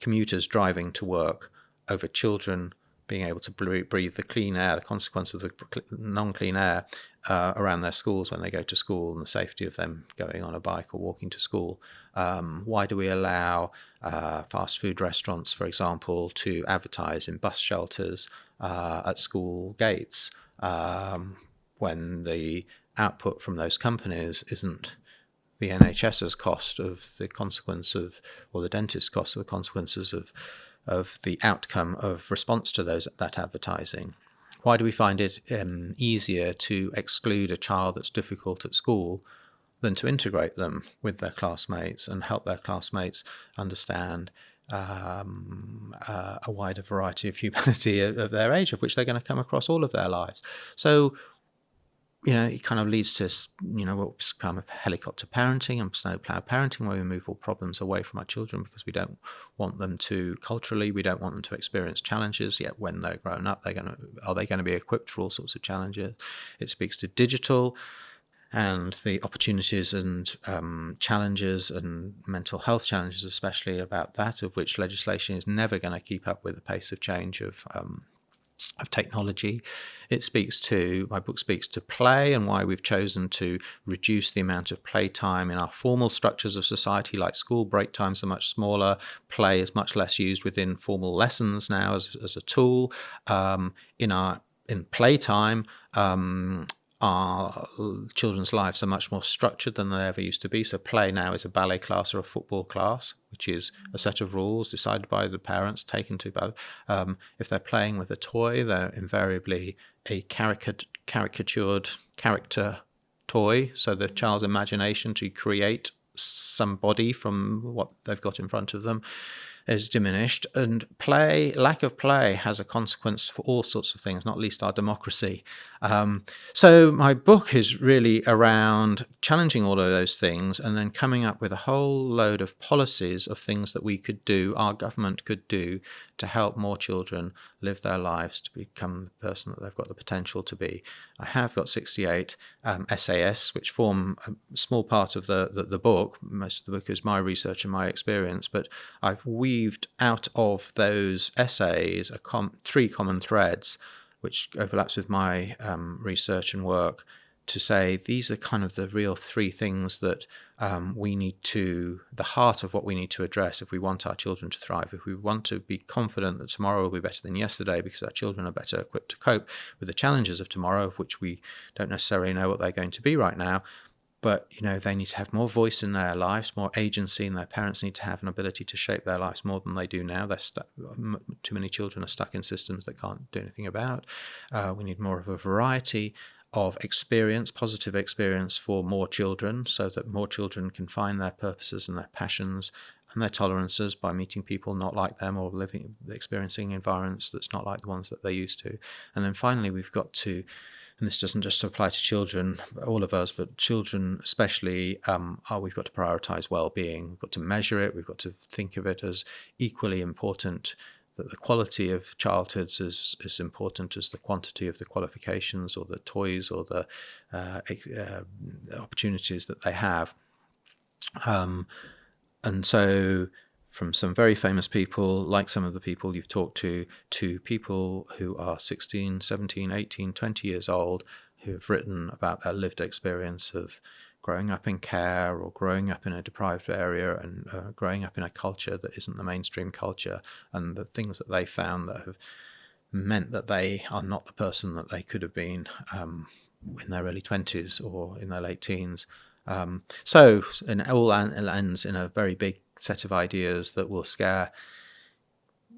commuters driving to work over children being able to breathe the clean air, the consequence of the non-clean air around their schools when they go to school, and the safety of them going on a bike or walking to school. Why do we allow fast food restaurants, for example, to advertise in bus shelters at school gates when the output from those companies isn't the NHS's cost of the consequence of, or the dentist's cost of the consequences of the outcome of response to that advertising? Why do we find it easier to exclude a child that's difficult at school than to integrate them with their classmates and help their classmates understand a wider variety of humanity of their age, of which they're going to come across all of their lives? So it kind of leads to, what's kind of helicopter parenting and snowplow parenting, where we move all problems away from our children because we don't want them to, culturally, we don't want them to experience challenges, yet when they're grown up, are they going to be equipped for all sorts of challenges? It speaks to digital and the opportunities and challenges and mental health challenges, especially about that, of which legislation is never going to keep up with the pace of change of technology. My book speaks to play and why we've chosen to reduce the amount of playtime in our formal structures of society, like school break times are much smaller. Play is much less used within formal lessons now as a tool. In playtime, our children's lives are much more structured than they ever used to be. So play now is a ballet class or a football class, which is a set of rules decided by the parents, taken to by. If they're playing with a toy, they're invariably a caricatured character toy. So the child's imagination to create somebody from what they've got in front of them is diminished, and lack of play has a consequence for all sorts of things, not least our democracy. So my book is really around challenging all of those things and then coming up with a whole load of policies of things that we could do, our government could do, to help more children live their lives to become the person that they've got the potential to be. I have got 68 SAS, which form a small part of the book. Most of the book is my research and my experience, but I've weaved out of those essays three common threads, which overlaps with my research and work, to say these are kind of the real three things that the heart of what we need to address if we want our children to thrive, if we want to be confident that tomorrow will be better than yesterday because our children are better equipped to cope with the challenges of tomorrow, of which we don't necessarily know what they're going to be right now. But, they need to have more voice in their lives, more agency, and their parents need to have an ability to shape their lives more than they do now. Too many children are stuck in systems they can't do anything about. We need more of a variety of experience, positive experience for more children, so that more children can find their purposes and their passions and their tolerances by meeting people not like them or experiencing environments that's not like the ones that they're used to. And then finally, we've got to, and this doesn't just apply to children, all of us, but children especially, we've got to prioritize well-being. We've got to measure it. We've got to think of it as equally important, that the quality of childhoods is as important as the quantity of the qualifications or the toys or the opportunities that they have. And so from some very famous people, like some of the people you've talked to people who are 16, 17, 18, 20 years old, who have written about their lived experience of growing up in care or growing up in a deprived area and growing up in a culture that isn't the mainstream culture, and the things that they found that have meant that they are not the person that they could have been in their early 20s or in their late teens. So it all ends in a very big set of ideas that will scare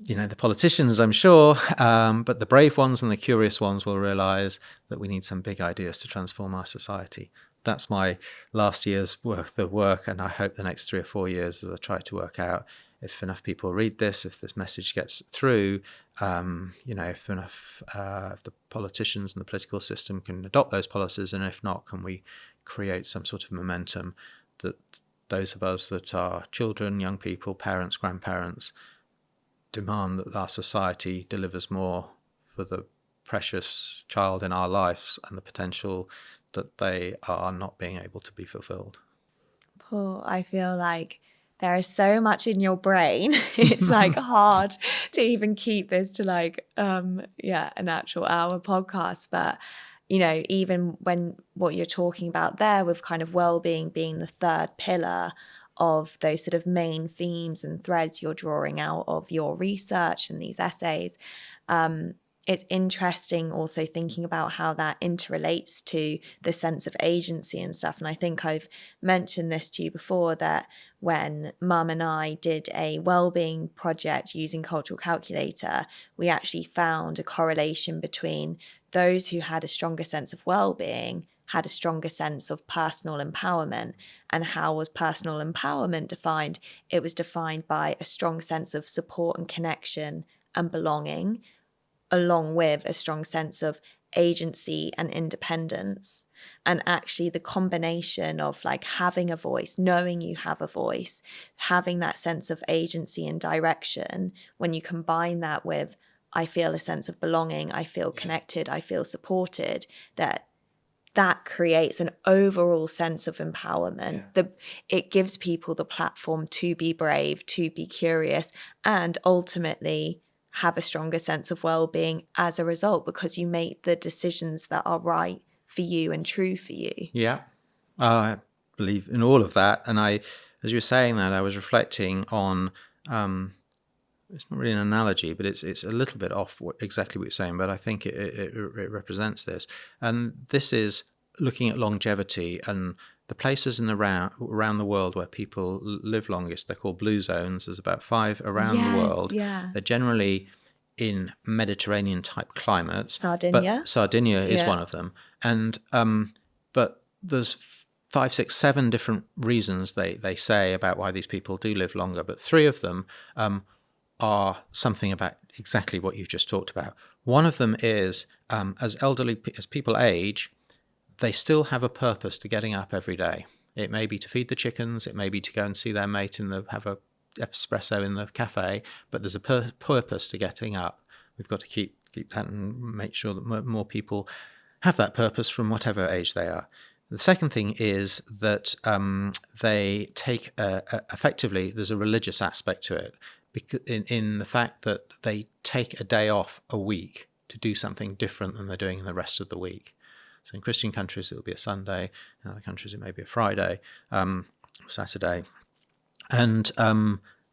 the politicians, I'm sure, but the brave ones and the curious ones will realize that we need some big ideas to transform our society. That's my last year's worth of work, and I hope the next 3 or 4 years, as I try to work out if enough people read this, if this message gets through, if the politicians and the political system can adopt those policies, and if not, can we create some sort of momentum that those of us that are children, young people, parents, grandparents, demand that our society delivers more for the precious child in our lives and the potential that they are not being able to be fulfilled. Paul, I feel like there is so much in your brain. It's hard to even keep this to an actual hour podcast. But, even when what you're talking about there with kind of well-being being the third pillar of those sort of main themes and threads you're drawing out of your research and these essays, it's interesting also thinking about how that interrelates to the sense of agency and stuff. And I think I've mentioned this to you before, that when Mum and I did a wellbeing project using Cultural Calculator, we actually found a correlation between those who had a stronger sense of well-being had a stronger sense of personal empowerment. And how was personal empowerment defined? It was defined by a strong sense of support and connection and belonging, along with a strong sense of agency and independence. And actually the combination of having a voice, knowing you have a voice, having that sense of agency and direction, when you combine that with, I feel a sense of belonging, I feel connected, I feel supported, that creates an overall sense of empowerment. It gives people the platform to be brave, to be curious, and ultimately have a stronger sense of well-being as a result, because you make the decisions that are right for you and true for you. Yeah, I believe in all of that. And as you were saying that, I was reflecting on, it's not really an analogy, but it's a little bit off exactly what you're saying, but I think it represents this. And this is looking at longevity and the places around the world where people live longest. They're called blue zones. There's about 5 around the world. Yeah. They're generally in Mediterranean type climates. Sardinia. But Sardinia is one of them. And but there's 5, 6, 7 different reasons they say about why these people do live longer. But 3 of them are something about exactly what you've just talked about. One of them is, as people age, they still have a purpose to getting up every day. It may be to feed the chickens, it may be to go and see their mate and have a espresso in the cafe, but there's a purpose to getting up. We've got to keep that and make sure that more people have that purpose from whatever age they are. The second thing is that they take, effectively, there's a religious aspect to it, in the fact that they take a day off a week to do something different than they're doing in the rest of the week. So in Christian countries, it will be a Sunday. In other countries, it may be a Friday, Saturday. And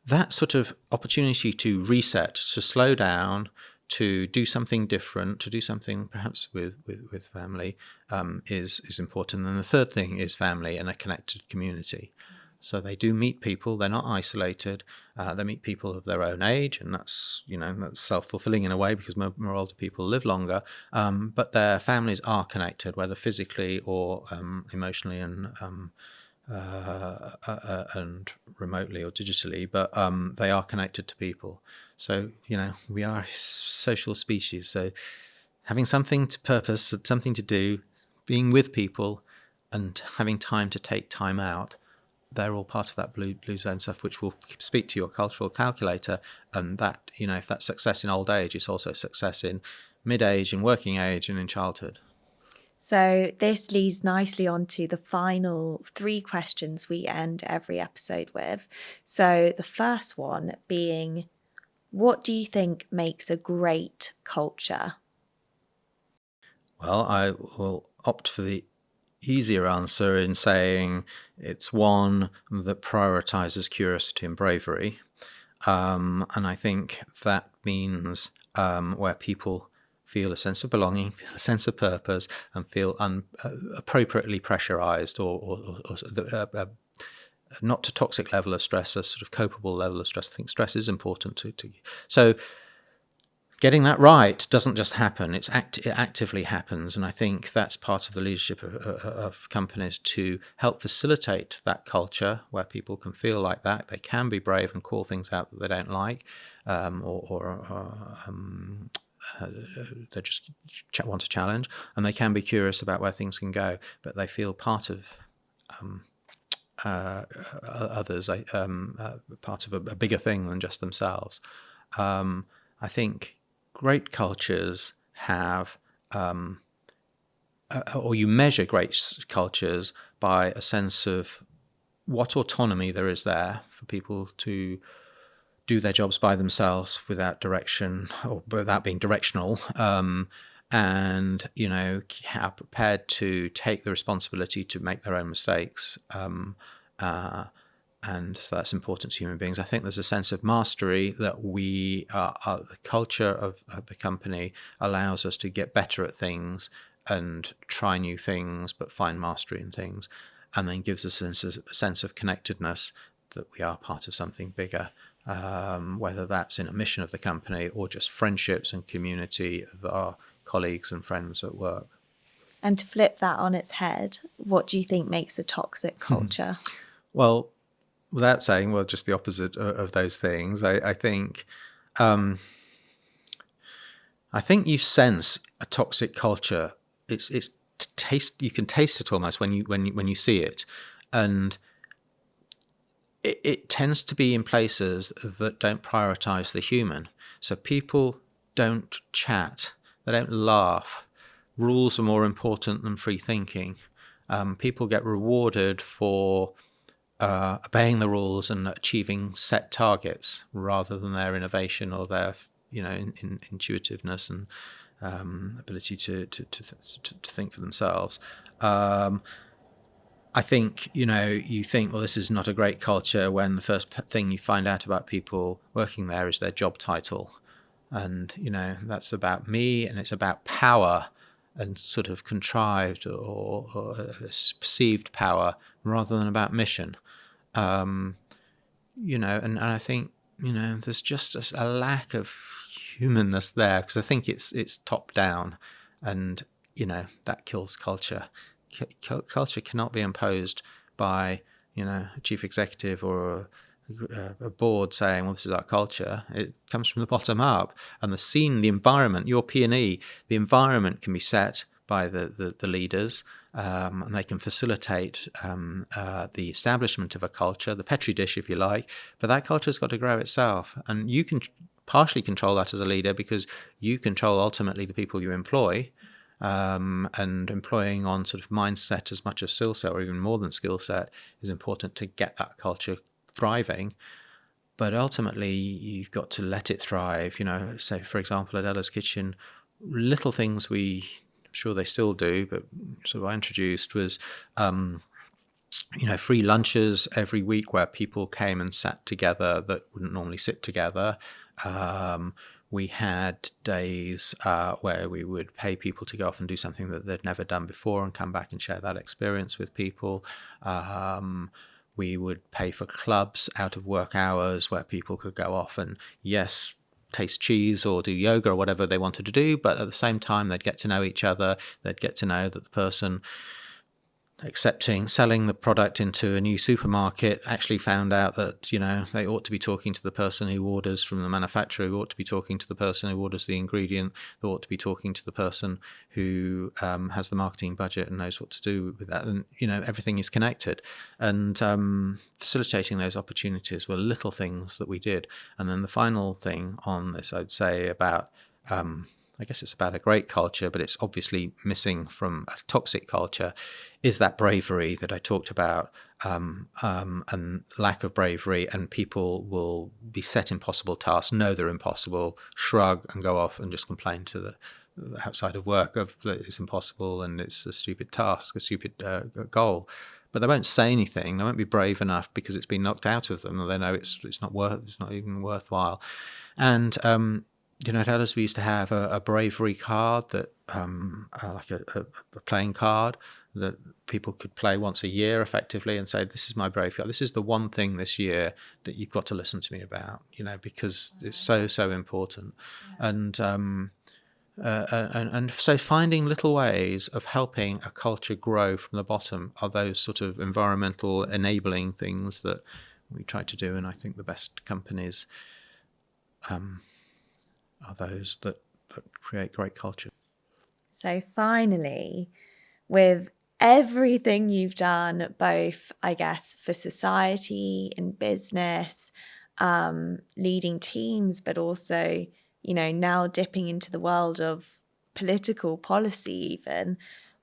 that sort of opportunity to reset, to slow down, to do something different, to do something perhaps with family is important. And the third thing is family and a connected community. So they do meet people, they're not isolated, they meet people of their own age, and that's self-fulfilling in a way because more older people live longer, but their families are connected, whether physically or emotionally and remotely or digitally, but they are connected to people. So, we are a social species, so having something to purpose, something to do, being with people and having time to take time out, they're all part of that blue zone stuff, which will speak to your cultural calculator. And that, if that's success in old age, it's also success in mid-age, in working age, and in childhood. So this leads nicely on to the final 3 questions we end every episode with. So the first one being, what do you think makes a great culture? Well, I will opt for the easier answer in saying it's one that prioritizes curiosity and bravery. And I think that means where people feel a sense of belonging, feel a sense of purpose, and feel appropriately pressurized or not to toxic level of stress, a sort of copable level of stress. I think stress is important so getting that right doesn't just happen, it actively happens. And I think that's part of the leadership of companies to help facilitate that culture where people can feel like that. They can be brave and call things out that they don't like, they just want to challenge, and they can be curious about where things can go, but they feel part of others, part of a bigger thing than just themselves. I think great cultures have, or you measure great cultures by a sense of what autonomy there is there for people to do their jobs by themselves without direction or without being directional, and are prepared to take the responsibility to make their own mistakes. And so that's important to human beings. I think there's a sense of mastery that the culture of the company allows us to get better at things and try new things, but find mastery in things, and then gives us a sense of connectedness that we are part of something bigger, whether that's in a mission of the company or just friendships and community of our colleagues and friends at work. And to flip that on its head, what do you think makes a toxic culture? Well, without saying, just the opposite of those things. I think you sense a toxic culture. It's taste. You can taste it almost when you see it, and it tends to be in places that don't prioritize the human. So people don't chat. They don't laugh. Rules are more important than free thinking. People get rewarded for obeying the rules and achieving set targets rather than their innovation or their intuitiveness and ability to think for themselves. I think you think, well, this is not a great culture when the first thing you find out about people working there is their job title, and that's about me, and it's about power and sort of contrived or perceived power rather than about mission. And I think, there's just a lack of humanness there, because I think it's top down, and, that kills culture. Culture cannot be imposed by, a chief executive or a board saying, well, this is our culture. It comes from the bottom up. And the scene, the environment, your P&E, the environment can be set by the leaders, and they can facilitate the establishment of a culture, the petri dish, if you like. But that culture's got to grow itself. And you can partially control that as a leader because you control ultimately the people you employ. And employing on sort of mindset as much as skill set, or even more than skill set, is important to get that culture thriving. But ultimately, you've got to let it thrive. Say, for example, at Ella's Kitchen, little things I'm sure they still do, but sort of I introduced was, free lunches every week where people came and sat together that wouldn't normally sit together. We had days where we would pay people to go off and do something that they'd never done before and come back and share that experience with people. We would pay for clubs out of work hours where people could go off and, yes, taste cheese or do yoga or whatever they wanted to do, but at the same time they'd get to know each other. They'd get to know that the person selling the product into a new supermarket actually found out that, they ought to be talking to the person who orders from the manufacturer, who ought to be talking to the person who orders the ingredient, who ought to be talking to the person who has the marketing budget and knows what to do with that. And, everything is connected. And facilitating those opportunities were little things that we did. And then the final thing on this, I'd say about I guess it's about a great culture, but it's obviously missing from a toxic culture, is that bravery that I talked about, and lack of bravery, and people will be set impossible tasks, know they're impossible, shrug and go off and just complain to the outside of work of that it's impossible and it's a stupid task, a stupid goal. But they won't say anything. They won't be brave enough because it's been knocked out of them, or they know it's not even worthwhile. And at Toddlers we used to have a bravery card that, like a playing card that people could play once a year effectively and say, this is my bravery card. This is the one thing this year that you've got to listen to me about, because it's so important. And so finding little ways of helping a culture grow from the bottom are those sort of environmental enabling things that we try to do. And I think the best companies are those that create great culture. So finally, with everything you've done, both, I guess, for society, in business, leading teams, but also, now dipping into the world of political policy even,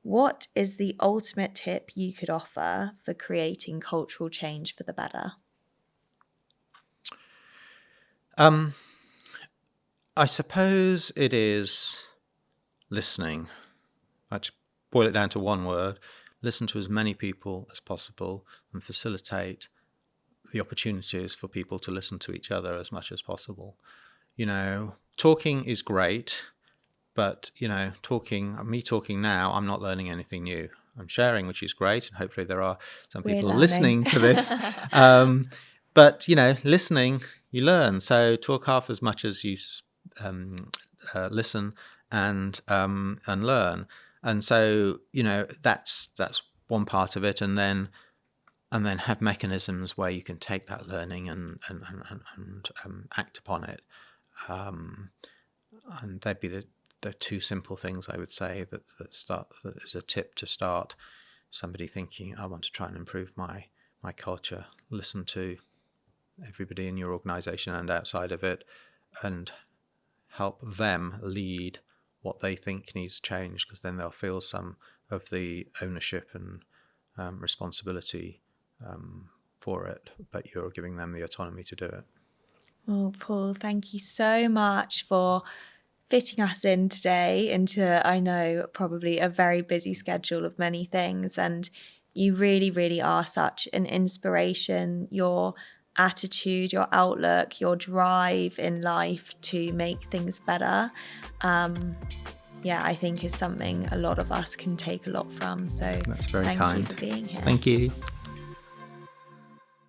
what is the ultimate tip you could offer for creating cultural change for the better? I suppose it is listening. I'd boil it down to one word: listen to as many people as possible and facilitate the opportunities for people to listen to each other as much as possible. Talking is great, but, me talking now, I'm not learning anything new. I'm sharing, which is great, and hopefully there are some people listening to this. But, listening, you learn. So talk half as much as you listen and learn. And so, that's one part of it. And then have mechanisms where you can take that learning and act upon it. And they'd be the two simple things I would say that is a tip to start somebody thinking, I want to try and improve my culture. Listen to everybody in your organization and outside of it, and help them lead what they think needs change, because then they'll feel some of the ownership and responsibility for it, but you're giving them the autonomy to do it. Well, Paul, thank you so much for fitting us in today into, I know, probably a very busy schedule of many things. And you really, really are such an inspiration. Your attitude, your outlook, your drive in life to make things better, I think is something a lot of us can take a lot from. So that's very thank kind. you for being here. Thank you.